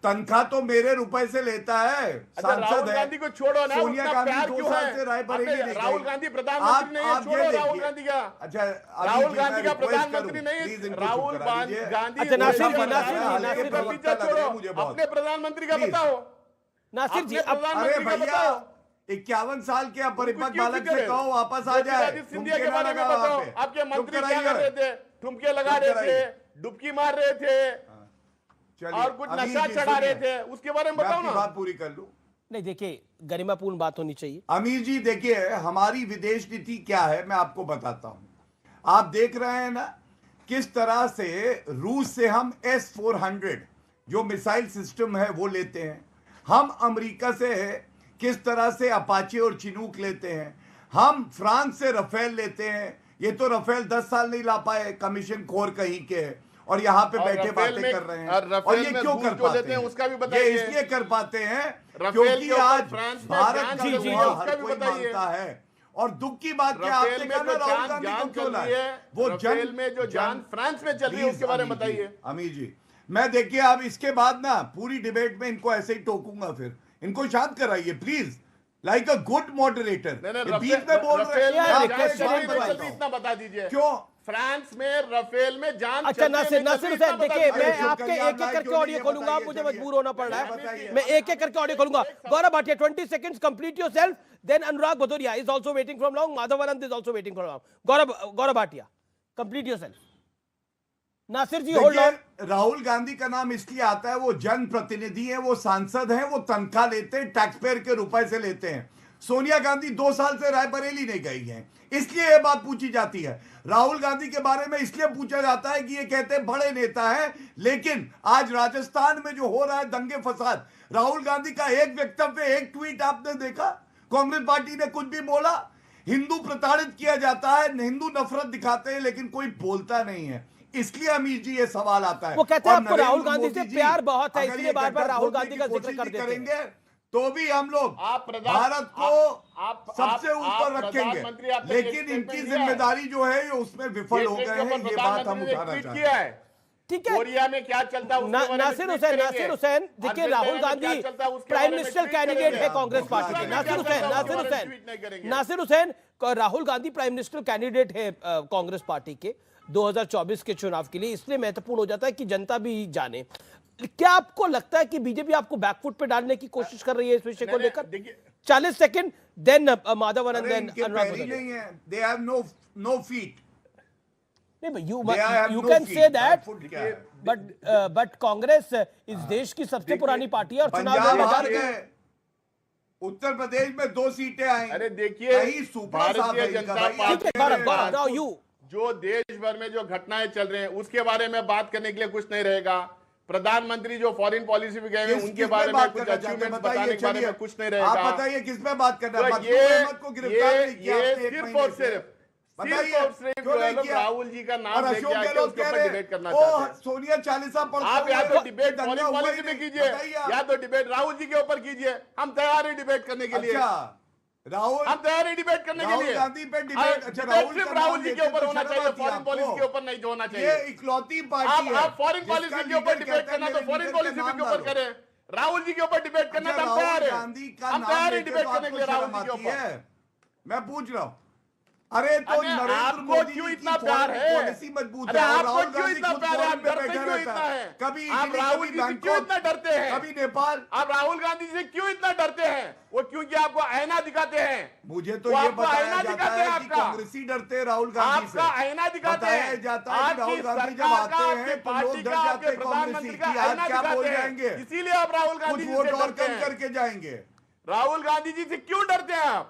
[SPEAKER 7] तनख्वाह तो मेरे रुपए से लेता है, सांसद है।
[SPEAKER 9] गांधी को छोड़ो ना,
[SPEAKER 7] सोनिया गांधी 2 साल से रायबरेली नहीं गई।
[SPEAKER 9] राहुल गांधी प्रधानमंत्री नहीं है, छोड़ो राहुल गांधी का।
[SPEAKER 7] अच्छा,
[SPEAKER 9] राहुल गांधी का प्रधानमंत्री नहीं है, राहुल गांधी।
[SPEAKER 1] अच्छा, नासिर जी,
[SPEAKER 9] छोड़ो, अपने प्रधानमंत्री का बताओ।
[SPEAKER 1] नासिर जी,
[SPEAKER 7] अरे भैया 51 साल के परिपक्व बालक से कहो वापस आ जाए।
[SPEAKER 9] सिंधिया के बारे में बताओ, आपके मंत्री क्या कर रहे थे? ठुमके लगा रहे थे, डुबकी मार रहे थे और कुछ नशा चढ़ा रहे थे, उसके बारे में बताओ ना।
[SPEAKER 7] बात पूरी कर लूं।
[SPEAKER 1] नहीं, देखिए गरिमापूर्ण बात होनी चाहिए।
[SPEAKER 7] अमीर जी देखिए, हमारी विदेश नीति क्या है मैं आपको बताता हूं। आप देख रहे हैं ना किस तरह से रूस से हम S-400 जो मिसाइल सिस्टम है वो लेते हैं, हम अमेरिका से किस तरह से अपाचे और चिनूक लेते हैं, हम फ्रांस से रफेल लेते हैं। ये तो रफेल 10 साल नहीं ला पाए, कमीशन खोर कहीं के है, और यहाँ पे बैठे बातें कर रहे हैं। और ये क्यों कर पाते हैं
[SPEAKER 9] उसका भी
[SPEAKER 7] ये
[SPEAKER 9] बताइए।
[SPEAKER 7] इसलिए कर पाते हैं
[SPEAKER 9] रफेल
[SPEAKER 7] क्योंकि
[SPEAKER 9] के ऊपर
[SPEAKER 7] आज
[SPEAKER 9] फ्रांस में
[SPEAKER 7] भारत
[SPEAKER 9] जान
[SPEAKER 7] का
[SPEAKER 9] चल रही है,
[SPEAKER 7] लोहा
[SPEAKER 9] उसका
[SPEAKER 7] हर
[SPEAKER 9] भी
[SPEAKER 7] कोई
[SPEAKER 9] बताइए।
[SPEAKER 7] मानता है। और दुख की बात क्या आपने
[SPEAKER 9] रफेल
[SPEAKER 7] कहा
[SPEAKER 9] में
[SPEAKER 7] ना,
[SPEAKER 9] जो
[SPEAKER 7] राहुल
[SPEAKER 9] जान
[SPEAKER 7] गांधी को क्यों
[SPEAKER 9] चल रही
[SPEAKER 7] लाए?
[SPEAKER 9] है,
[SPEAKER 7] वो
[SPEAKER 9] रफेल में जो जान फ्रांस में चल रही है, उसके बारे में बताइए।
[SPEAKER 7] अमीर जी, मैं देखिए अब इसके बाद ना पूरी डिबेट में इनको ऐसे ही टोकूंगा, फिर इनको शांत कराइए please, like a good moderator. बीच में बोल रहे हैं,
[SPEAKER 9] इतना बता दीजिए
[SPEAKER 7] क्यों
[SPEAKER 9] फ्रांस में रफेल में जान
[SPEAKER 1] अच्छा नासिर हुसैन, देखिए मैं
[SPEAKER 7] जो
[SPEAKER 1] आपके
[SPEAKER 7] करिए, आप
[SPEAKER 1] एक एक करके
[SPEAKER 7] लाइक क्यों
[SPEAKER 1] ऑडियो
[SPEAKER 7] नहीं
[SPEAKER 1] खोलूंगा,
[SPEAKER 7] बताइए,
[SPEAKER 1] मुझे
[SPEAKER 7] चलिए।
[SPEAKER 1] मजबूर होना पड़ रहा
[SPEAKER 7] बताइए।
[SPEAKER 1] है, मैं एक एक करके ऑडियो खोलूंगा। Gaurav Bhatia 20 seconds, complete yourself, then Anurag Bhadauria is also waiting from long, Madhav Anand is also waiting from long. Gaurav Bhatia complete yourself. Nasir ji hold on.
[SPEAKER 7] Rahul Gandhi का नाम इसलिए आता है, वो जनप्रतिनिधि है, वो सांसद हैं, वो तनख्वाह लेते हैं, टैक्स पेयर के रुपए से लेते हैं। सोनिया गांधी 2 साल से रायबरेली नहीं गई हैं, इसलिए ये बात पूछी जाती है। राहुल गांधी के बारे में इसलिए पूछा जाता है कि ये कहते हैं बड़े नेता हैं, लेकिन आज राजस्थान में जो हो रहा है दंगे फसाद, राहुल गांधी का एक वक्तव्य, एक ट्वीट आपने देखा? कांग्रेस पार्टी ने कुछ भी बोला? हिंदू प्रताड़ित किया जाता है, हिंदू नफरत दिखाते हैं, लेकिन कोई बोलता नहीं है। इसलिए अमीर जी ये सवाल आता है।
[SPEAKER 1] वो कहते हैं
[SPEAKER 7] और
[SPEAKER 1] आपको राहुल
[SPEAKER 7] नरेंद्र
[SPEAKER 1] गांधी से
[SPEAKER 7] मोदी जी
[SPEAKER 1] प्यार बहुत है,
[SPEAKER 7] अगर
[SPEAKER 1] इसलिए
[SPEAKER 7] ये
[SPEAKER 1] बार बार
[SPEAKER 7] गड्ढा
[SPEAKER 1] राहुल
[SPEAKER 7] खोदने
[SPEAKER 1] गांधी
[SPEAKER 7] की
[SPEAKER 1] का जिक्र
[SPEAKER 7] कोशिश
[SPEAKER 1] कर
[SPEAKER 7] भी
[SPEAKER 1] देते हैं।
[SPEAKER 7] करेंगे तो भी हम लोग
[SPEAKER 9] आप
[SPEAKER 7] भारत को सबसे ऊपर रखेंगे,
[SPEAKER 9] प्रधानमंत्री आपने
[SPEAKER 7] लेकिन
[SPEAKER 9] एक
[SPEAKER 7] इनकी
[SPEAKER 9] statement दिया है।
[SPEAKER 7] जिम्मेदारी जो है ये उसमें विफल हो गए हैं। ये बात हम उठाना चाहते
[SPEAKER 9] किया
[SPEAKER 7] हैं।
[SPEAKER 9] है
[SPEAKER 1] ठीक है,
[SPEAKER 9] कोरिया में क्या चलता है उसके बारे में
[SPEAKER 1] नासिर
[SPEAKER 9] ट्वीट
[SPEAKER 1] हुसैन,
[SPEAKER 9] करेंगे।
[SPEAKER 1] देखिए
[SPEAKER 9] अर्जेंटीना
[SPEAKER 1] राहुल
[SPEAKER 9] में
[SPEAKER 1] गांधी
[SPEAKER 9] क्या चलता है उसके
[SPEAKER 1] प्राइम
[SPEAKER 9] बारे में
[SPEAKER 1] मिनिस्टर
[SPEAKER 9] ट्वीट
[SPEAKER 1] कैंडिडेट
[SPEAKER 9] करेंगे।
[SPEAKER 1] है कांग्रेस पार्टी के।
[SPEAKER 9] दूसरा
[SPEAKER 1] नासिर
[SPEAKER 9] क्या चलता है उसके बारे में
[SPEAKER 1] हुसैन,
[SPEAKER 9] ट्वीट नहीं करेंगे।
[SPEAKER 1] Nasser Hussain, Rahul Gandhi prime minister candidate है कांग्रेस पार्टी के 2024 के चुनाव के लिए, इसलिए महत्वपूर्ण हो जाता है कि जनता भी जाने। क्या आपको लगता है कि बीजेपी आपको बैकफुट पे डालने की कोशिश कर रही है इस विषय को लेकर? 40 second, then Madhav Anand, then Anurag Bhadauria.
[SPEAKER 7] नहीं है, they have no feet.
[SPEAKER 1] You
[SPEAKER 7] They have
[SPEAKER 1] you
[SPEAKER 7] no
[SPEAKER 1] can
[SPEAKER 7] feet.
[SPEAKER 1] say that,
[SPEAKER 7] Foot क्या है?
[SPEAKER 1] but कांग्रेस इस देश की सबसे पुरानी पार्टी है और चुनाव
[SPEAKER 7] पंजाब
[SPEAKER 1] में
[SPEAKER 7] हार गए, उत्तर प्रदेश में 2 सीटें आई।
[SPEAKER 9] अरे देखिए,
[SPEAKER 7] कहीं सुपड़ा साफ है
[SPEAKER 9] भारतीय
[SPEAKER 7] इनका
[SPEAKER 9] जनता
[SPEAKER 7] भाई।
[SPEAKER 1] ठीक है, गौरव now you।
[SPEAKER 9] जो देश भर में जो घटनाएं चल रहे हैं उसके बारे में बात करने के लिए कुछ नहीं रहेगा। प्रधानमंत्री जो फॉरेन पॉलिसी पे गए हैं उनके बारे में कुछ अचीवमेंट बताने के बारे में कुछ नहीं रहेगा।
[SPEAKER 7] आप बताइए किस पे बात करना है?
[SPEAKER 9] तो
[SPEAKER 7] मखदूम अहमद को गिरफ्तार नहीं किया
[SPEAKER 9] ये
[SPEAKER 7] आपने एक
[SPEAKER 9] सिर्फ
[SPEAKER 7] महीने
[SPEAKER 9] और
[SPEAKER 7] से।
[SPEAKER 9] सिर्फ
[SPEAKER 7] बताइए
[SPEAKER 9] जो है लोग राहुल जी का
[SPEAKER 7] और
[SPEAKER 9] नाम लेके
[SPEAKER 7] अशोक
[SPEAKER 9] आके
[SPEAKER 7] गहलोत
[SPEAKER 9] उसके
[SPEAKER 7] कह
[SPEAKER 9] ऊपर
[SPEAKER 7] रहे
[SPEAKER 9] डिबेट करना
[SPEAKER 7] हैं
[SPEAKER 9] चाहते हैं।
[SPEAKER 7] सोनिया चालीसा पढ़ते
[SPEAKER 9] आप या तो डिबेट
[SPEAKER 7] दंगा
[SPEAKER 9] फॉरेन
[SPEAKER 7] हुआ ही
[SPEAKER 9] पॉलिसी में
[SPEAKER 7] नहीं।
[SPEAKER 9] कीजिए
[SPEAKER 7] बताइए आप।
[SPEAKER 9] या तो डिबेट राहुल जी के ऊपर कीजिए। हम तैयार हैं डिबेट करने के लिए।
[SPEAKER 7] अच्छा राहुल,
[SPEAKER 9] हम तैयार हैं डिबेट करने के
[SPEAKER 7] राहुल
[SPEAKER 9] लिए।
[SPEAKER 7] गांधी पे डिबेट, अच्छा
[SPEAKER 9] डिबेट
[SPEAKER 7] राहुल
[SPEAKER 9] सिर्फ
[SPEAKER 7] का
[SPEAKER 9] राहुल
[SPEAKER 7] नाम
[SPEAKER 9] जी के
[SPEAKER 7] लेते
[SPEAKER 9] ऊपर
[SPEAKER 7] तो
[SPEAKER 9] होना
[SPEAKER 7] शर्म
[SPEAKER 9] चाहिए,
[SPEAKER 7] आती
[SPEAKER 9] फॉरेन
[SPEAKER 7] आपको।
[SPEAKER 9] पॉलिसी के ऊपर नहीं होना
[SPEAKER 7] ये
[SPEAKER 9] चाहिए।
[SPEAKER 7] इकलौती पार्टी है।
[SPEAKER 9] आप फॉरेन
[SPEAKER 7] जिसका
[SPEAKER 9] पॉलिसी के ऊपर
[SPEAKER 7] लीडर
[SPEAKER 9] डिबेट
[SPEAKER 7] कहता है,
[SPEAKER 9] करना तो
[SPEAKER 7] मेरे
[SPEAKER 9] फॉरेन
[SPEAKER 7] लीडर
[SPEAKER 9] पॉलिसी
[SPEAKER 7] का
[SPEAKER 9] के
[SPEAKER 7] नाम
[SPEAKER 9] ऊपर
[SPEAKER 7] डालो।
[SPEAKER 9] करें। राहुल जी के ऊपर डिबेट करना
[SPEAKER 7] अच्छा,
[SPEAKER 9] तो हम तैयार
[SPEAKER 7] राहुल
[SPEAKER 9] हैं।
[SPEAKER 7] गांधी का
[SPEAKER 9] हम
[SPEAKER 7] नाम
[SPEAKER 9] तैयार हैं
[SPEAKER 7] लेते
[SPEAKER 9] डिबेट
[SPEAKER 7] तो
[SPEAKER 9] करने के लिए
[SPEAKER 7] आपको
[SPEAKER 9] राहुल
[SPEAKER 7] शर्म
[SPEAKER 9] जी के
[SPEAKER 7] आती
[SPEAKER 9] ऊपर।
[SPEAKER 7] है? मैं पूछ रहा हूं, अरे तो
[SPEAKER 9] अरे
[SPEAKER 7] नरेंद्र
[SPEAKER 9] आपको
[SPEAKER 7] मोदी
[SPEAKER 9] क्यों
[SPEAKER 7] की
[SPEAKER 9] इतना प्यार है?
[SPEAKER 7] पॉलिसी मजबूत
[SPEAKER 9] अरे
[SPEAKER 7] है और
[SPEAKER 9] आपको
[SPEAKER 7] राहुल
[SPEAKER 9] क्यों
[SPEAKER 7] गांधी
[SPEAKER 9] इतना
[SPEAKER 7] खुद
[SPEAKER 9] प्यार है?
[SPEAKER 7] फोरम
[SPEAKER 9] आप
[SPEAKER 7] पे
[SPEAKER 9] डरते
[SPEAKER 7] बैठा
[SPEAKER 9] क्यों
[SPEAKER 7] रहता
[SPEAKER 9] इतना
[SPEAKER 7] है।
[SPEAKER 9] है?
[SPEAKER 7] कभी
[SPEAKER 9] आप
[SPEAKER 7] इटली,
[SPEAKER 9] राहुल
[SPEAKER 7] कभी
[SPEAKER 9] जी से क्यों
[SPEAKER 7] बैंकॉक,
[SPEAKER 9] इतना डरते हैं?
[SPEAKER 7] कभी नेपाल।
[SPEAKER 9] आप राहुल गांधी से क्यों इतना डरते हैं? वो क्योंकि आपको आईना दिखाते हैं।
[SPEAKER 7] मुझे तो
[SPEAKER 9] वो
[SPEAKER 7] ये
[SPEAKER 9] आपको
[SPEAKER 7] बताया
[SPEAKER 9] आईना
[SPEAKER 7] जाता
[SPEAKER 9] दिखाते हैं
[SPEAKER 7] है कि
[SPEAKER 9] आपका।
[SPEAKER 7] कांग्रेसी डरते हैं राहुल गांधी से।
[SPEAKER 9] आपका आईना दिखाते
[SPEAKER 7] बताया
[SPEAKER 9] हैं।
[SPEAKER 7] जाता है कि राहुल
[SPEAKER 9] आपकी
[SPEAKER 7] गांधी जब
[SPEAKER 9] सरकार
[SPEAKER 7] आते
[SPEAKER 9] का,
[SPEAKER 7] हैं
[SPEAKER 9] आपके
[SPEAKER 7] तो लोग
[SPEAKER 9] पार्टी
[SPEAKER 7] डर
[SPEAKER 9] का,
[SPEAKER 7] जाते
[SPEAKER 9] आपके
[SPEAKER 7] हैं कांग्रेसी
[SPEAKER 9] प्रधानमंत्री
[SPEAKER 7] की,
[SPEAKER 9] का
[SPEAKER 7] आज
[SPEAKER 9] आईना
[SPEAKER 7] क्या बोल
[SPEAKER 9] दिखाते
[SPEAKER 7] जाएंगे,
[SPEAKER 9] हैं। इसीलिए आप राहुल
[SPEAKER 7] कुछ
[SPEAKER 9] गांधी जी
[SPEAKER 7] वोट
[SPEAKER 9] से
[SPEAKER 7] और
[SPEAKER 9] डरते
[SPEAKER 7] कम
[SPEAKER 9] हैं।
[SPEAKER 7] करके जाएंगे।
[SPEAKER 9] राहुल गांधी जी से क्यों डरते हैं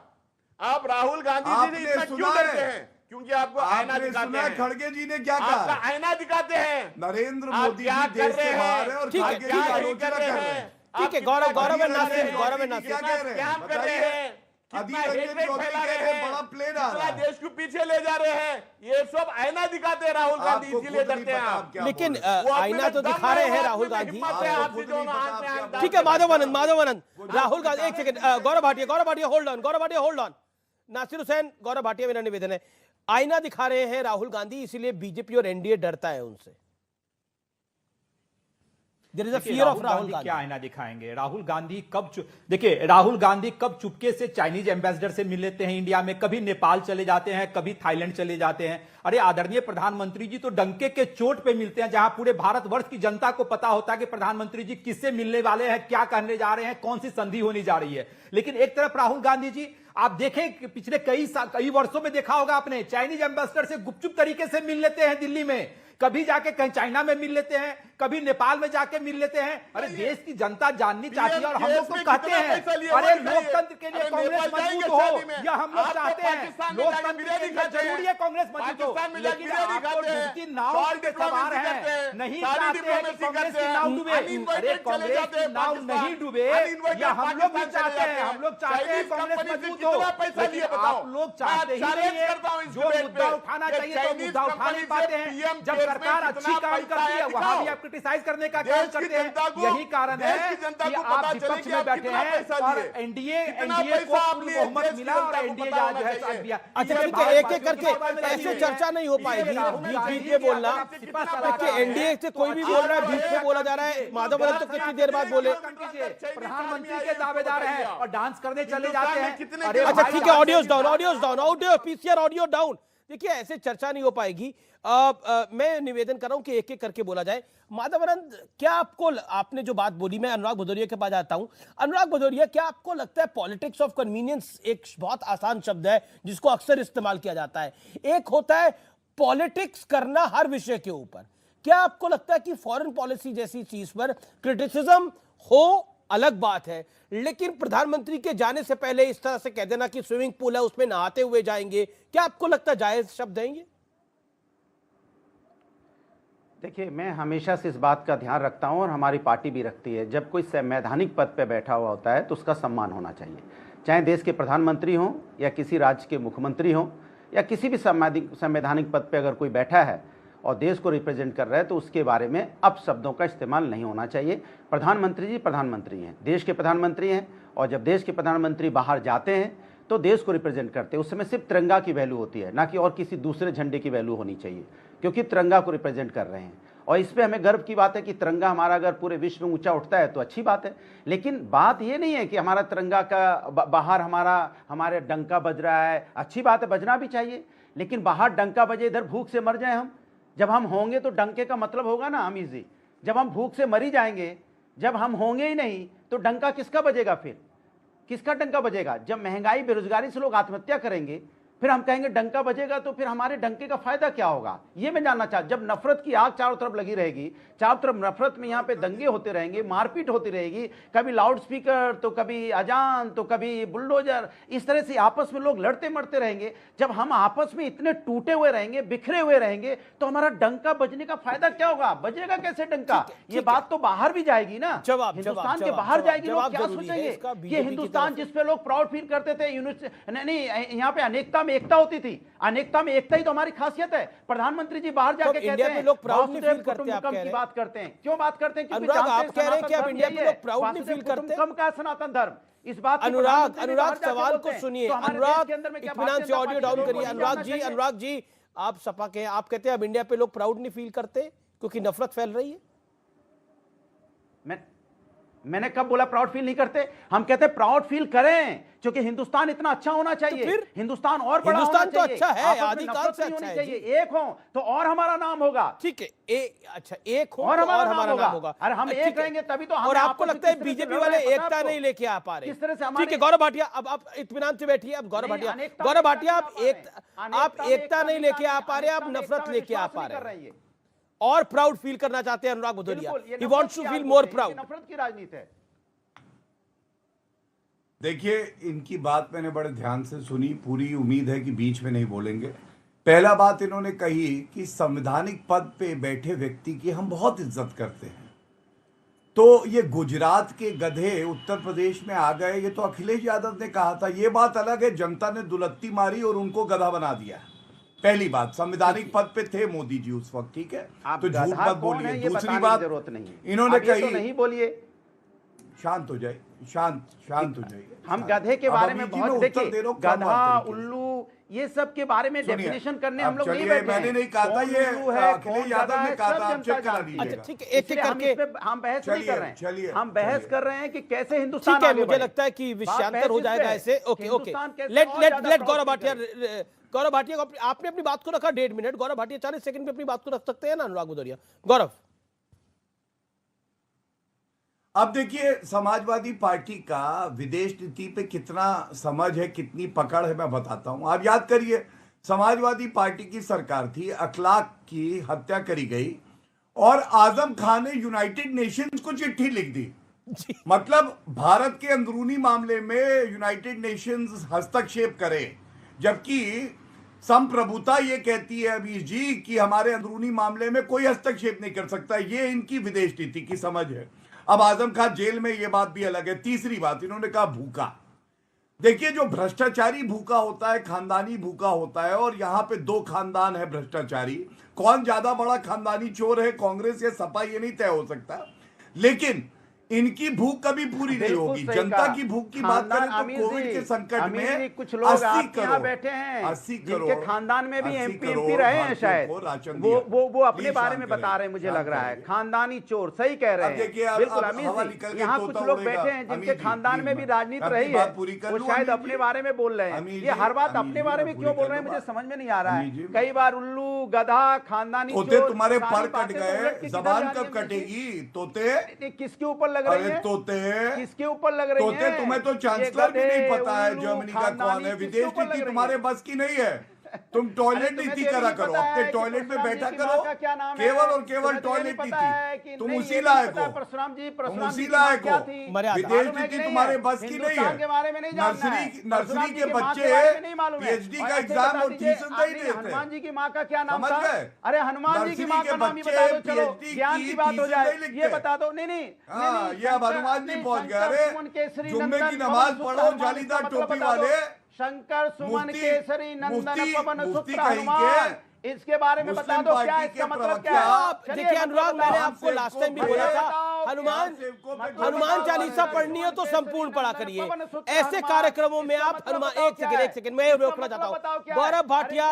[SPEAKER 9] आप राहुल गांधी जी
[SPEAKER 7] आपने
[SPEAKER 9] से इतना
[SPEAKER 7] सुना
[SPEAKER 9] क्यों
[SPEAKER 7] है?
[SPEAKER 9] डरते हैं? क्योंकि आपको आईना
[SPEAKER 7] आपने
[SPEAKER 9] दिखाते
[SPEAKER 7] सुना
[SPEAKER 9] हैं।
[SPEAKER 7] खड़गे जी ने क्या
[SPEAKER 9] आपका
[SPEAKER 7] कहा?
[SPEAKER 9] आईना दिखाते हैं।
[SPEAKER 7] नरेंद्र
[SPEAKER 9] आप
[SPEAKER 7] मोदी
[SPEAKER 9] क्या
[SPEAKER 7] जी
[SPEAKER 9] कर
[SPEAKER 7] देश
[SPEAKER 9] रहे
[SPEAKER 7] से बाहर है और
[SPEAKER 1] ठीक है,
[SPEAKER 7] खड़गे
[SPEAKER 9] क्या
[SPEAKER 7] जी
[SPEAKER 9] नहीं
[SPEAKER 7] आलोचना
[SPEAKER 9] कर
[SPEAKER 7] कर
[SPEAKER 9] रहे
[SPEAKER 7] रहे
[SPEAKER 9] हैं?
[SPEAKER 7] हैं।
[SPEAKER 1] ठीक है,
[SPEAKER 9] आप
[SPEAKER 1] गौरव
[SPEAKER 9] कितना
[SPEAKER 1] एंड
[SPEAKER 9] फैला
[SPEAKER 1] नासिर,
[SPEAKER 9] रहे हैं?
[SPEAKER 1] गौरव एंड
[SPEAKER 7] क्या
[SPEAKER 1] नासिर।
[SPEAKER 7] कह रहे हैं?
[SPEAKER 9] स्कैम कर रहे
[SPEAKER 7] बताइए।
[SPEAKER 9] हैं। कितना
[SPEAKER 7] अधीर रंजन
[SPEAKER 9] hatred
[SPEAKER 7] चौधरी
[SPEAKER 9] फैला
[SPEAKER 7] कह
[SPEAKER 9] रहे
[SPEAKER 7] रहे हैं,
[SPEAKER 9] हैं।
[SPEAKER 7] बड़ा प्लेन आ
[SPEAKER 9] कितना
[SPEAKER 7] रहा है।
[SPEAKER 9] देश को पीछे ले जा रहे हैं। ये सब आईना दिखाते हैं राहुल गांधी,
[SPEAKER 7] आपको
[SPEAKER 9] इसीलिए
[SPEAKER 7] खुद नहीं
[SPEAKER 9] डरते हैं
[SPEAKER 7] पता
[SPEAKER 9] आप।
[SPEAKER 7] आप क्या
[SPEAKER 1] लेकिन
[SPEAKER 7] बोल रहे हैं।
[SPEAKER 9] वो अपने
[SPEAKER 1] आईना तो
[SPEAKER 9] में दम
[SPEAKER 1] दिखा
[SPEAKER 9] है,
[SPEAKER 1] रहे
[SPEAKER 9] वो
[SPEAKER 1] हैं
[SPEAKER 9] अपने
[SPEAKER 1] राहुल
[SPEAKER 9] में
[SPEAKER 1] गांधी।
[SPEAKER 9] हिम्मत है,
[SPEAKER 7] आपको
[SPEAKER 9] आप
[SPEAKER 7] खुद
[SPEAKER 9] दोनों
[SPEAKER 7] नहीं पता
[SPEAKER 9] हाथ
[SPEAKER 7] आप
[SPEAKER 9] में
[SPEAKER 7] क्या
[SPEAKER 9] हाथ
[SPEAKER 7] बोल
[SPEAKER 1] ठीक
[SPEAKER 9] डाल
[SPEAKER 1] है,
[SPEAKER 9] के
[SPEAKER 1] माधव
[SPEAKER 9] बैठे
[SPEAKER 1] आनंद,
[SPEAKER 9] हैं।
[SPEAKER 1] माधव आनंद, राहुल गांधी, एक second, Gaurav Bhatia, hold on. Nasir Hussain, Gaurav Bhatia, मेरा निवेदन है, आईना दिखा रहे हैं राहुल गांधी, इसीलिए बीजेपी और एनडीए डरता है उनसे। There is a fear of Rahul Gandhi.
[SPEAKER 8] क्या आईना दिखाएंगे? राहुल गांधी देखिए राहुल गांधी कब चुपके से चाइनीज एम्बेसडर से मिल लेते हैं इंडिया में, कभी नेपाल चले जाते हैं, कभी थाईलैंड चले जाते हैं। अरे आदरणीय प्रधानमंत्री जी तो डंके के चोट पे मिलते हैं, जहां पूरे भारतवर्ष की जनता को पता होता है कि प्रधानमंत्री जी किससे मिलने वाले हैं, क्या करने जा रहे हैं, कौन सी संधि होने जा रही है। लेकिन एक तरफ राहुल गांधी जी, आप देखें कि पिछले कई वर्षों में देखा होगा आपने, चाइनीज एम्बेसडर से गुपचुप तरीके से मिल लेते हैं दिल्ली में, कभी जाके कहीं चाइना में मिल लेते हैं, कभी नेपाल में जाके मिल लेते हैं। अरे देश की जनता जाननी चाहती है और हम लोग तो कहते हैं अरे लोकतंत्र के लिए कांग्रेस मजबूत हो, यह हम लोग चाहते हैं। लोकतंत्र के लिए जरूरी है कांग्रेस मजबूत हो, लेकिन आप लोग डूबती नाव पे सवार हैं, नहीं चाहते हैं कि कांग्रेस की नाव डूबे। अरे कांग्रेस की नाव नहीं डूबे, या हम लोग भी चाहते हैं, हम लोग चाहते हैं कांग्रेस मजबूत हो, लेकिन आप लोग चाहते ही नहीं है। जो मुद्दा उठाना चाहिए तो मुद्दा उठा नहीं पाते हैं। जब सरकार अच्छी काम करती है वहां भी आप क्रिटिसाइज करने का काम करते हैं। यही कारण है कि आप विपक्ष में बैठे हैं और एनडीए को पूर्ण बहुमत मिला और एनडीए जो है साथ दिया।
[SPEAKER 1] अच्छा ठीक है, एक एक करके ऐसे चर्चा नहीं हो पाएगी। बीच में बोलना, एनडीए से कोई भी बोल रहा है, बीच में बोला जा रहा है। माधव तो कितनी देर बाद बोले?
[SPEAKER 8] प्रधानमंत्री के दावेदार हैं और डांस करने चले जाते हैं।
[SPEAKER 1] अच्छा ठीक है, audios down, audio PCR audio down. देखिए ऐसे चर्चा नहीं हो पाएगी। मैं निवेदन कर रहा हूं कि एक एक करके बोला जाए। माधवानंद, क्या आपको, आपने जो बात बोली, मैं अनुराग भदौरिया के पास आता हूं। अनुराग भदौरिया, क्या आपको लगता है पॉलिटिक्स ऑफ कन्वीनियंस एक बहुत आसान शब्द है जिसको अक्सर इस्तेमाल किया जाता है, एक होता है पॉलिटिक्स करना हर विषय के ऊपर। क्या आपको लगता है कि फॉरेन पॉलिसी जैसी चीज पर क्रिटिसिज्म हो अलग बात है, लेकिन प्रधानमंत्री के जाने से पहले इस तरह से कह देना कि स्विमिंग पूल है उसमें नहाते हुए जाएंगे, क्या आपको लगता है जायज शब्द है ये?
[SPEAKER 6] देखिए, मैं हमेशा से इस बात का ध्यान रखता हूं और हमारी पार्टी भी रखती है, जब कोई संवैधानिक पद पे बैठा हुआ होता है तो उसका सम्मान होना चाहिए। चाहे देश के प्रधानमंत्री हों या किसी राज्य के मुख्यमंत्री हों या किसी भी संवैधानिक पद पे अगर कोई बैठा है और देश को रिप्रेजेंट कर रहा है तो उसके बारे में अपशब्दों का इस्तेमाल नहीं होना चाहिए। प्रधानमंत्री जी प्रधानमंत्री हैं, देश के प्रधानमंत्री हैं, और जब देश के प्रधानमंत्री बाहर जाते हैं तो देश को रिप्रेजेंट करते हैं। उस समय सिर्फ तिरंगा की वैल्यू होती है, ना कि और किसी दूसरे झंडे की वैल्यू होनी चाहिए, क्योंकि तिरंगा को रिप्रेजेंट कर रहे हैं। और इस पर हमें गर्व की बात है कि तिरंगा हमारा अगर पूरे विश्व में ऊंचा उठता है तो अच्छी बात है। लेकिन बात ये नहीं है कि हमारा तिरंगा का बाहर हमारे डंका बज रहा है, अच्छी बात है, बजना भी चाहिए, लेकिन बाहर डंका बजे इधर भूख से मर जाए हम। जब हम होंगे तो डंके का मतलब होगा ना हम इजी। जब हम भूख से मरी जाएंगे, जब हम होंगे ही नहीं तो डंका किसका बजेगा? फिर किसका डंका बजेगा? जब महंगाई बेरोजगारी से लोग आत्महत्या करेंगे फिर हम कहेंगे डंका बजेगा, तो फिर हमारे डंके का फायदा क्या होगा? ये मैं जानना चाहता। जब नफरत की आग चारों तरफ लगी रहेगी, चारों तरफ नफरत में यहाँ पे दंगे होते रहेंगे, मारपीट होती रहेगी, कभी लाउड स्पीकर तो कभी अजान तो कभी बुलडोजर, इस तरह से आपस में लोग लड़ते मरते रहेंगे। जब हम आपस में इतने टूटे हुए रहेंगे, बिखरे हुए रहेंगे, तो हमारा डंका बजने का फायदा क्या होगा? बजेगा कैसे डंका? ये बात तो बाहर भी जाएगी ना, हिंदुस्तान के बाहर जाएगी। लोग क्या सोचेंगे? ये हिंदुस्तान जिसपे लोग प्राउड फील करते थे, नहीं यहाँ पे अनेकता में एकता होती थी, अनेकता में एकता ही तो हमारी खासियत है। प्रधानमंत्री जी बाहर जाके कहते हैं लोग प्राउड नहीं फील करते, आप की बात करते हैं। क्यों बात करते हैं? क्योंकि
[SPEAKER 1] आप कह रहे हैं कि अब इंडिया में लोग प्राउड नहीं फील करते।
[SPEAKER 6] कम का सनातन धर्म, इस बात
[SPEAKER 1] अनुराग सवाल को सुनिए। अनुराग इत्मीनान से ऑडियो डाउन करिए। अनुराग जी आप सपा के, आप कहते हैं अब इंडिया पे लोग प्राउड नहीं फील करते क्योंकि नफरत फैल रही है।
[SPEAKER 6] मैंने कब बोला प्राउड फील नहीं करते? हम कहते हैं प्राउड फील करें, क्योंकि हिंदुस्तान इतना अच्छा होना चाहिए, तो फिर हिंदुस्तान और बड़ा होना चाहिए,
[SPEAKER 1] अच्छा है, आदिकाल से अच्छा है।
[SPEAKER 6] एक हो तो और हमारा नाम होगा।
[SPEAKER 1] ठीक है, अच्छा एक हो
[SPEAKER 6] और हमारा नाम होगा।
[SPEAKER 1] अरे
[SPEAKER 6] हम एक रहेंगे तभी तो।
[SPEAKER 1] और आपको लगता है बीजेपी वाले एकता नहीं लेके आ पा रहे?
[SPEAKER 6] किस तरह से?
[SPEAKER 1] ठीक है गौरव भाटिया, अब आप इत्मीनान से बैठिए। अब गौरव भाटिया आप एकता नहीं लेके आ पा रहे, आप नफरत लेके आ पा रहे हैं और प्राउड फील करना चाहते हैं Anurag Bhadauria. He wants to feel more proud.
[SPEAKER 6] नफरत की राजनीति है।
[SPEAKER 7] देखिए, इनकी बात मैंने बड़े ध्यान से सुनी, पूरी उम्मीद है कि बीच में नहीं बोलेंगे। पहला बात इन्होंने कही कि संवैधानिक पद पे बैठे व्यक्ति की हम बहुत इज्जत करते हैं, तो ये गुजरात के गधे उत्तर प्रदेश में आ गए, ये तो अखिलेश यादव ने कहा था। ये बात अलग है, जनता ने दुलत्ती मारी और उनको गधा बना दिया। पहली बात, संवैधानिक पद पे थे मोदी जी उस वक्त, ठीक है, तो झूठ मत बोलिए। दूसरी बात
[SPEAKER 6] जरूरत नहीं है,
[SPEAKER 7] इन्होंने कही
[SPEAKER 6] नहीं बोलिए,
[SPEAKER 7] शांत हो जाए, शांत हो जाइए।
[SPEAKER 6] हम गधे के बारे में बहुत देखिए, गधा, उल्लू, ये सब के बारे में डेफिनेशन करने हम लोग नहीं बैठे।
[SPEAKER 7] मैंने नहीं कहा था, ये अखिलेश यादव ने कहा था, आप चेक करा लीजिएगा।
[SPEAKER 1] अच्छा ठीक है, एक एक करके
[SPEAKER 6] हम बहस नहीं कर रहे हैं। चलिए हम बहस कर रहे हैं कि कैसे हिंदुस्तान आगे बढ़े।
[SPEAKER 1] मुझे लगता है कि विषयांतर हो जाएगा ऐसे। ओके, लेट गौरव भाटिया आपने अपनी बात को रखा 1.5 मिनट। गौरव भाटिया 40 सेकंड में अपनी बात को रख सकते हैं ना अनुराग भदौरिया? गौरव,
[SPEAKER 7] अब देखिए, समाजवादी पार्टी का विदेश नीति पे कितना समझ है, कितनी पकड़ है, मैं बताता हूं। आप याद करिए, समाजवादी पार्टी की सरकार थी, अखलाक की हत्या करी गई और आजम खान ने यूनाइटेड नेशंस को चिट्ठी लिख दी। मतलब भारत के अंदरूनी मामले में यूनाइटेड नेशंस हस्तक्षेप करे, जबकि संप्रभुता ये कहती है अभी जी कि हमारे अंदरूनी मामले में कोई हस्तक्षेप नहीं कर सकता। ये इनकी विदेश नीति की समझ है। अब आजम खान जेल में, ये बात भी अलग है। तीसरी बात, इन्होंने कहा भूखा। देखिए, जो भ्रष्टाचारी भूखा होता है, खानदानी भूखा होता है, और यहां पे दो खानदान है भ्रष्टाचारी। कौन ज्यादा बड़ा खानदानी चोर है, कांग्रेस या सपा, ये नहीं तय हो सकता, लेकिन इनकी भूख कभी पूरी नहीं होगी। जनता की भूख की बात करें तो कोविड के संकट में
[SPEAKER 6] कुछ लोग आपके यहाँ बैठे हैं
[SPEAKER 7] 80
[SPEAKER 6] जिनके खानदान में भी एमपी रहे हैं, शायद वो अपने बारे में बता रहे हैं, मुझे लग रहा है। खानदानी चोर, सही कह रहे हैं, बिल्कुल अमीर जी। यहाँ कुछ लोग बैठे हैं जिनके खानदान में भी राजनीति रही है, वो शायद अपने बारे में बोल रहे हैं। ये हर बात अपने बारे में क्यों बोल रहे हैं, मुझे समझ में नहीं आ रहा है। कई बार उल्लू, गधा, खानदानी चोर,
[SPEAKER 7] तुम्हारे पर कट गए, जबान कब कटेगी? तोते
[SPEAKER 6] किसके ऊपर लग रही है?
[SPEAKER 7] तोते
[SPEAKER 6] किसके ऊपर लग रही है?
[SPEAKER 7] तुम्हें तो चांसलर भी नहीं पता है जर्मनी का कौन है। विदेश नीति तुम्हारे बस की नहीं है। तुम टॉयलेट नीति करा करो, अपने टॉयलेट में बैठा करो, केवल और केवल टॉयलेट नीति। तुम उसी लायक हो, तुम उसी लायक हो। विदेश नीति तुम्हारे बस की नहीं है। नर्सरी के बच्चे पीएचडी का एग्जाम और थीसिस नहीं देते।
[SPEAKER 6] हनुमान जी की माँ का क्या नाम था?
[SPEAKER 7] गए?
[SPEAKER 6] अरे हनुमान जी की माँ का नाम ही बता दो, चलो ज्ञान की बात हो जाए, ये बता दो। नहीं,
[SPEAKER 7] ये अब हनुमान जी पहुंच गए। अरे जुम्मे की नमाज पढ़ो, जालीदार टोपी वाले।
[SPEAKER 6] शंकर सुमन केसरी नंदन पवन सुत्र हनुमान, इसके बारे में बता दो, क्या इसका मतलब क्या है?
[SPEAKER 1] देखिए अनुराग, मैंने आपको लास्ट टाइम भी बोला था, हनुमान चालीसा पढ़नी है तो संपूर्ण पढ़ा करिए। ऐसे कार्यक्रमों में आप हनुमान, एक सेकंड मैं रोकना चाहता हूँ। गौरव भाटिया,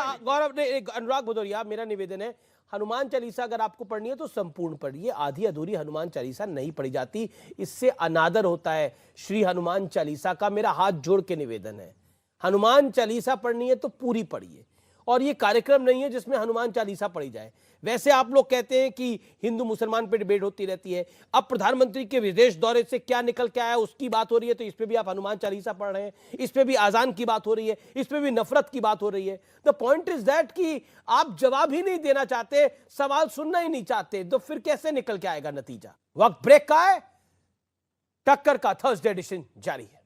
[SPEAKER 1] अनुराग भदौरिया, मेरा निवेदन है, हनुमान चालीसा अगर आपको पढ़नी है तो संपूर्ण पढ़िए। आधी अधूरी हनुमान चालीसा नहीं पढ़ी जाती, इससे अनादर होता है श्री हनुमान चालीसा का। मेरा हाथ जोड़ के निवेदन है, हनुमान चालीसा पढ़नी है तो पूरी पढ़िए। और ये कार्यक्रम नहीं है जिसमें हनुमान चालीसा पढ़ी जाए। वैसे आप लोग कहते हैं कि हिंदू मुसलमान पे डिबेट होती रहती है, अब प्रधानमंत्री के विदेश दौरे से क्या निकल के आया उसकी बात हो रही है, तो इस पे भी आप हनुमान चालीसा पढ़ रहे हैं, इस पे भी आजान की बात हो रही है, इस पे भी नफरत की बात हो रही है। द पॉइंट इज दैट कि आप जवाब ही नहीं देना चाहते, सवाल सुनना ही नहीं चाहते, तो फिर कैसे निकल के आएगा नतीजा? वक्त ब्रेक का है, टक्कर का थर्सडे एडिशन जारी है।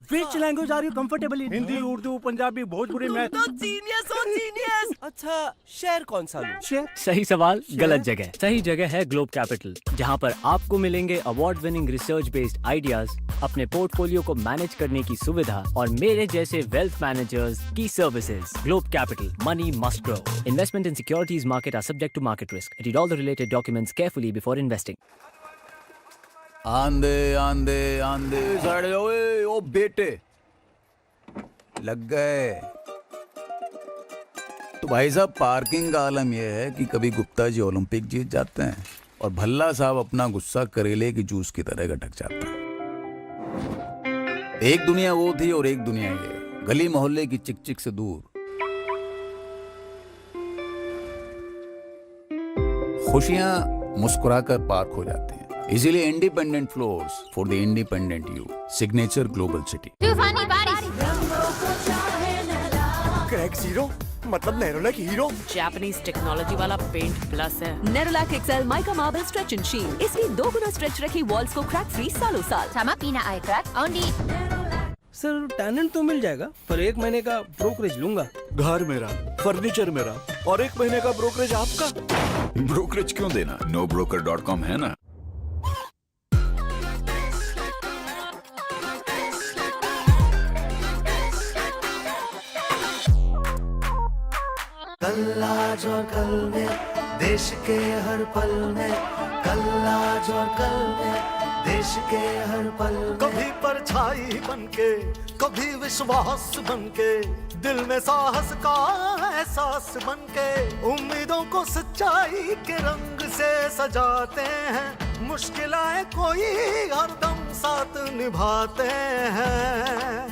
[SPEAKER 10] Which language are you comfortable in?
[SPEAKER 11] Hindi, Urdu, Punjabi, Bhojpuri, math.
[SPEAKER 10] तो जीनियस हो जीनियस।
[SPEAKER 1] अच्छा, शेयर कौन सा लूं?
[SPEAKER 10] शेयर?
[SPEAKER 12] सही सवाल, गलत जगह। सही जगह है ग्लोब कैपिटल, जहां पर आपको मिलेंगे award winning research based ideas, अपने पोर्टफोलियो को मैनेज करने की सुविधा और मेरे जैसे वेल्थ मैनेजर्स की services. Globe Capital, money must grow. Investment in securities market are subject to market risk. Read all the related documents carefully before investing.
[SPEAKER 13] आंधे आंधे आंधे साढ़े ओ बेटे लग गए। तो भाई साहब, पार्किंग का आलम यह है कि कभी गुप्ता जी ओलंपिक जीत जाते हैं और भल्ला साहब अपना गुस्सा करेले की जूस की तरह गटक जाता है। एक दुनिया वो थी और एक दुनिया ये, गली मोहल्ले की चिक चिक से दूर। खुशियां मुस्कुराकर पार्क हो जाती हैं। इसीलिए independent floors for the independent you, signature global city.
[SPEAKER 14] तूफानी बारिश,
[SPEAKER 10] क्रैक जीरो मतलब नेरोलैक हीरो।
[SPEAKER 15] जापानीज टेक्नोलॉजी वाला पेंट प्लस है।
[SPEAKER 14] Nerolac excel mica marble stretch and seal, इसकी 2 गुना स्ट्रेच रखी वॉल्स को क्रैक फ्री सालों साल। सामा पीना आई क्रैक ओनली।
[SPEAKER 10] सर टैलेंट तो मिल जाएगा, पर 1 महीने का ब्रोकरेज लूंगा।
[SPEAKER 11] घर मेरा, फर्नीचर मेरा और 1 महीने का ब्रोकरेज आपका।
[SPEAKER 13] ब्रोकरेज क्यों देना, nobroker.com है ना।
[SPEAKER 16] कल आज और कल में देश के हर पल में, कल आज और कल में देश के हर पल में। कभी परछाई बनके, कभी विश्वास बनके, दिल में साहस का एहसास बनके, उम्मीदों को सच्चाई के रंग से सजाते हैं। मुश्किलें कोई हरदम साथ निभाते हैं।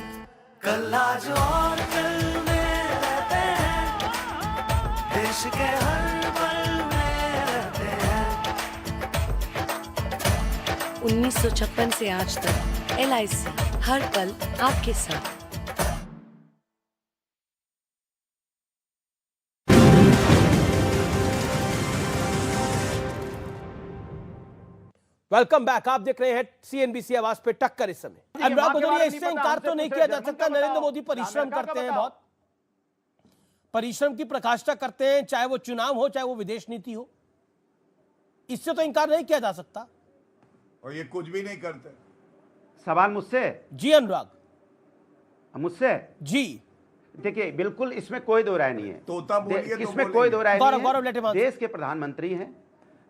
[SPEAKER 16] कल आज और कल में रहते हैं, देश के हर पल में रहते हैं।
[SPEAKER 15] 1956 से आज तक LIC हर पल आपके साथ।
[SPEAKER 1] Welcome back. आप देख रहे हैं सीएनबीसी आवाज पे टक्कर। इस समय अनुराग भदौरिया, इससे इनकार तो नहीं किया जा सकता, नरेंद्र मोदी परिश्रम करते हैं, बहुत परिश्रम की प्रकाष्ठा करते हैं, चाहे वो चुनाव हो चाहे वो विदेश नीति हो, इससे तो इनकार नहीं किया जा सकता।
[SPEAKER 7] और ये कुछ भी नहीं करते।
[SPEAKER 6] सवाल मुझसे?
[SPEAKER 1] जी अनुराग,
[SPEAKER 6] मुझसे
[SPEAKER 1] जी।
[SPEAKER 6] देखिए, बिल्कुल इसमें कोई दो राय नहीं है।
[SPEAKER 7] तोता बोलिए तो
[SPEAKER 6] इसमें कोई दो राय नहीं
[SPEAKER 1] गौरव
[SPEAKER 6] है। देश के प्रधानमंत्री हैं।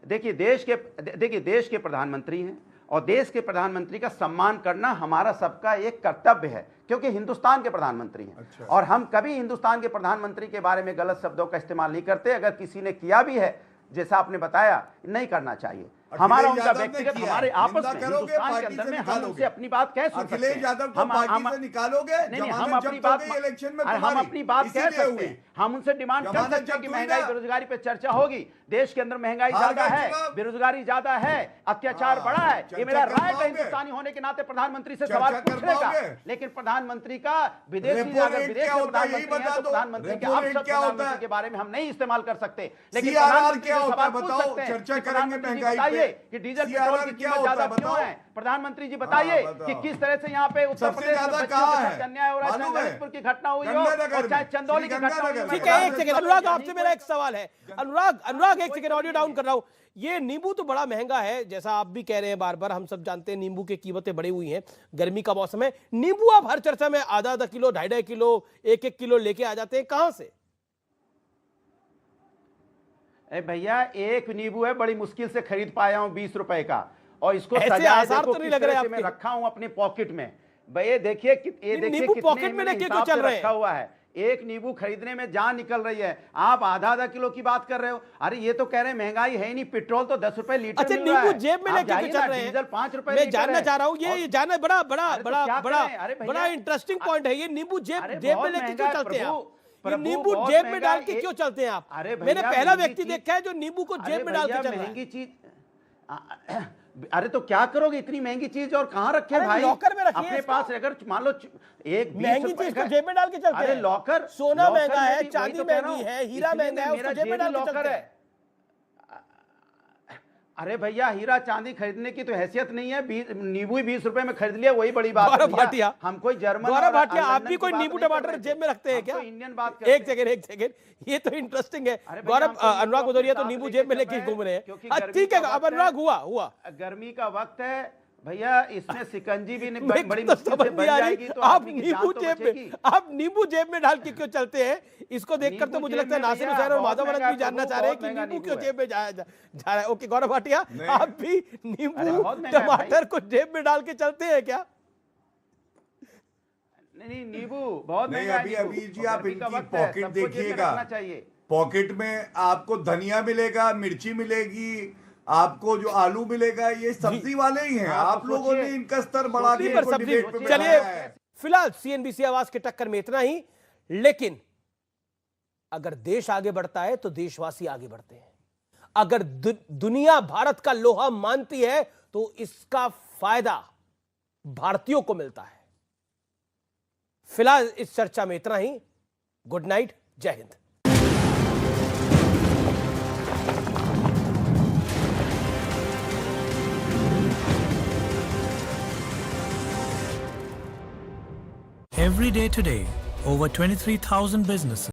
[SPEAKER 6] देखिए, देश के प्रधानमंत्री हैं और देश के प्रधानमंत्री का सम्मान करना हमारा सबका एक कर्तव्य है, क्योंकि हिंदुस्तान के प्रधानमंत्री हैं।
[SPEAKER 7] अच्छा।
[SPEAKER 6] और हम कभी हिंदुस्तान के प्रधानमंत्री के बारे में गलत शब्दों का इस्तेमाल नहीं करते। अगर किसी ने किया भी है, जैसा आपने बताया, नहीं करना चाहिए। हमारा उनका व्यक्तिगत, हमारे आपस में हिंदुस्तान के अंदर में हम उनसे अपनी बात कह सकते हैं।
[SPEAKER 7] अखिलेश यादव को पार्टी से निकालोगे?
[SPEAKER 6] नहीं, हम अपनी बात
[SPEAKER 7] इलेक्शन में
[SPEAKER 6] हम अपनी बात कह सकते हैं। हम उनसे डिमांड कर सकते हैं कि महंगाई बेरोजगारी पे चर्चा होगी। देश के अंदर महंगाई ज्यादा है, बेरोजगारी ज्यादा है, अत्याचार बढ़ा है। ये मेरा राय का हिंदुस्तानी होने के नाते प्रधानमंत्री से सवाल पूछने का। लेकिन प्रधानमंत्री का विदेश में प्रधानमंत्री है तो प्रधानमंत्री के अब प्रधानमंत्री के बारे में हम नहीं इस्तेमाल कर सकते। लेकिन प्रधानमंत्री से सवाल पूछ सकते हैं।
[SPEAKER 7] चर्चा करेंगे महंगाई
[SPEAKER 6] बताइए कि डीजल पेट्रोल की कीमत ज्यादा क्यों है? प्रधानमंत्री जी बताइए कि किस तरह से यहाँ पे उत्तर प्रदेश में बच्चों के साथ अन्याय हो रहा है, चाहे ललितपुर की घटना हुई हो और चाहे चंदौली की घटना हुई हो।
[SPEAKER 1] ठीक है, एक सेकंड अनुराग, आपसे मेरा एक सवाल है। अनुराग एक सेकंड, ऑडियो डाउन कर रहा हूं। ये नींबू तो बड़ा महंगा है, जैसा आप भी कह रहे हैं, बार बार हम सब जानते हैं नींबू की कीमतें बढ़ी हुई हैं, गर्मी का मौसम है। नींबू आप हर चर्चा में आधा किलो, 2.5 किलो, 1 किलो लेके आ जाते हैं, कहां से?
[SPEAKER 6] भैया, एक नींबू है, बड़ी मुश्किल से खरीद पाया हूं 20 रुपए का, और इसको
[SPEAKER 1] आसार तो नहीं लग रहा है
[SPEAKER 6] मैं रखा हूं अपने पॉकेट में। भैया देखिए, ये देखिए
[SPEAKER 1] पॉकेट में लेके क्यों चल रहे हैं?
[SPEAKER 6] रखा हुआ है। एक नींबू खरीदने में जान निकल रही है, आप आधा किलो की बात कर रहे हो। अरे ये तो कह रहे हैं महंगाई है ही नहीं, पेट्रोल तो 10 रुपए लीटर।
[SPEAKER 1] अच्छा, नींबू जेब में लेके क्यों चल रहे हैं?
[SPEAKER 6] डीजल 5 रुपए।
[SPEAKER 1] मैं जानना चाह रहा हूँ, ये जानना बड़ा इंटरेस्टिंग पॉइंट है। ये नींबू जेब में लेके क्यों चलते हैं आप? ये नींबू जेब में डाल के क्यों चलते हैं आप? मैंने पहला व्यक्ति देखा है जो नींबू को जेब में डाल के चल रहा है।
[SPEAKER 6] महंगी चीज, अरे तो क्या करोगे इतनी महंगी चीज, और कहां रखे भाई?
[SPEAKER 1] लॉकर में रखिए
[SPEAKER 6] अपने पास। अगर मान लो एक
[SPEAKER 1] महंगी चीज को जेब में डाल के चलते हैं।
[SPEAKER 6] अरे लॉकर,
[SPEAKER 1] सोना महंगा है, चांदी महंगी है, हीरा महंगा है, उसको जेब में डाल के चलते हैं।
[SPEAKER 6] अरे भैया, हीरा चांदी खरीदने की तो हैसियत नहीं है। नींबू ही 20 रुपए में खरीद लिया, वही बड़ी बात है।
[SPEAKER 1] गौरव भाटिया,
[SPEAKER 6] हम कोई जर्मन,
[SPEAKER 1] गौरव भाटिया, आप भी कोई नींबू टमाटर जेब में रखते हैं क्या?
[SPEAKER 6] इंडियन बात।
[SPEAKER 1] एक सेकंड, ये तो इंटरेस्टिंग है। गौरव, अनुराग भदौरिया तो नींबू जेब में लेके घूम रहे हैं। ठीक है, अब अनुराग हुआ
[SPEAKER 6] गर्मी का वक्त है भैया, इसमें सिकंजी भी बड़ी मुश्किल से बन जाएगी। तो
[SPEAKER 1] आप नींबू जेब में डाल के क्यों चलते हैं? इसको देखकर तो मुझे लगता है नासिर हुसैन और माधव भरत भी जानना चाह रहे हैं कि नींबू क्यों जेब में जा रहा है। ओके गौरव भाटिया, आप भी नींबू टमाटर को जेब में डाल के चलते हैं क्या?
[SPEAKER 6] नहीं, नींबू बहुत महंगा है।
[SPEAKER 7] अभी जी आप इनकी पॉकेट देखिएगा, पॉकेट में आपको धनिया मिलेगा, मिर्ची मिलेगी, आपको जो आलू मिलेगा, ये सब्जी वाले ही हैं। आप लोगों ने इनका स्तर बढ़ा के।
[SPEAKER 1] चलिए, फिलहाल सीएनबीसी आवाज के टक्कर में इतना ही। लेकिन अगर देश आगे बढ़ता है तो देशवासी आगे बढ़ते हैं। अगर दुनिया भारत का लोहा मानती है तो इसका फायदा भारतीयों को मिलता है। फिलहाल इस चर्चा में इतना ही। गुड नाइट, जय Hind.
[SPEAKER 17] Every day today, over 23,000 businesses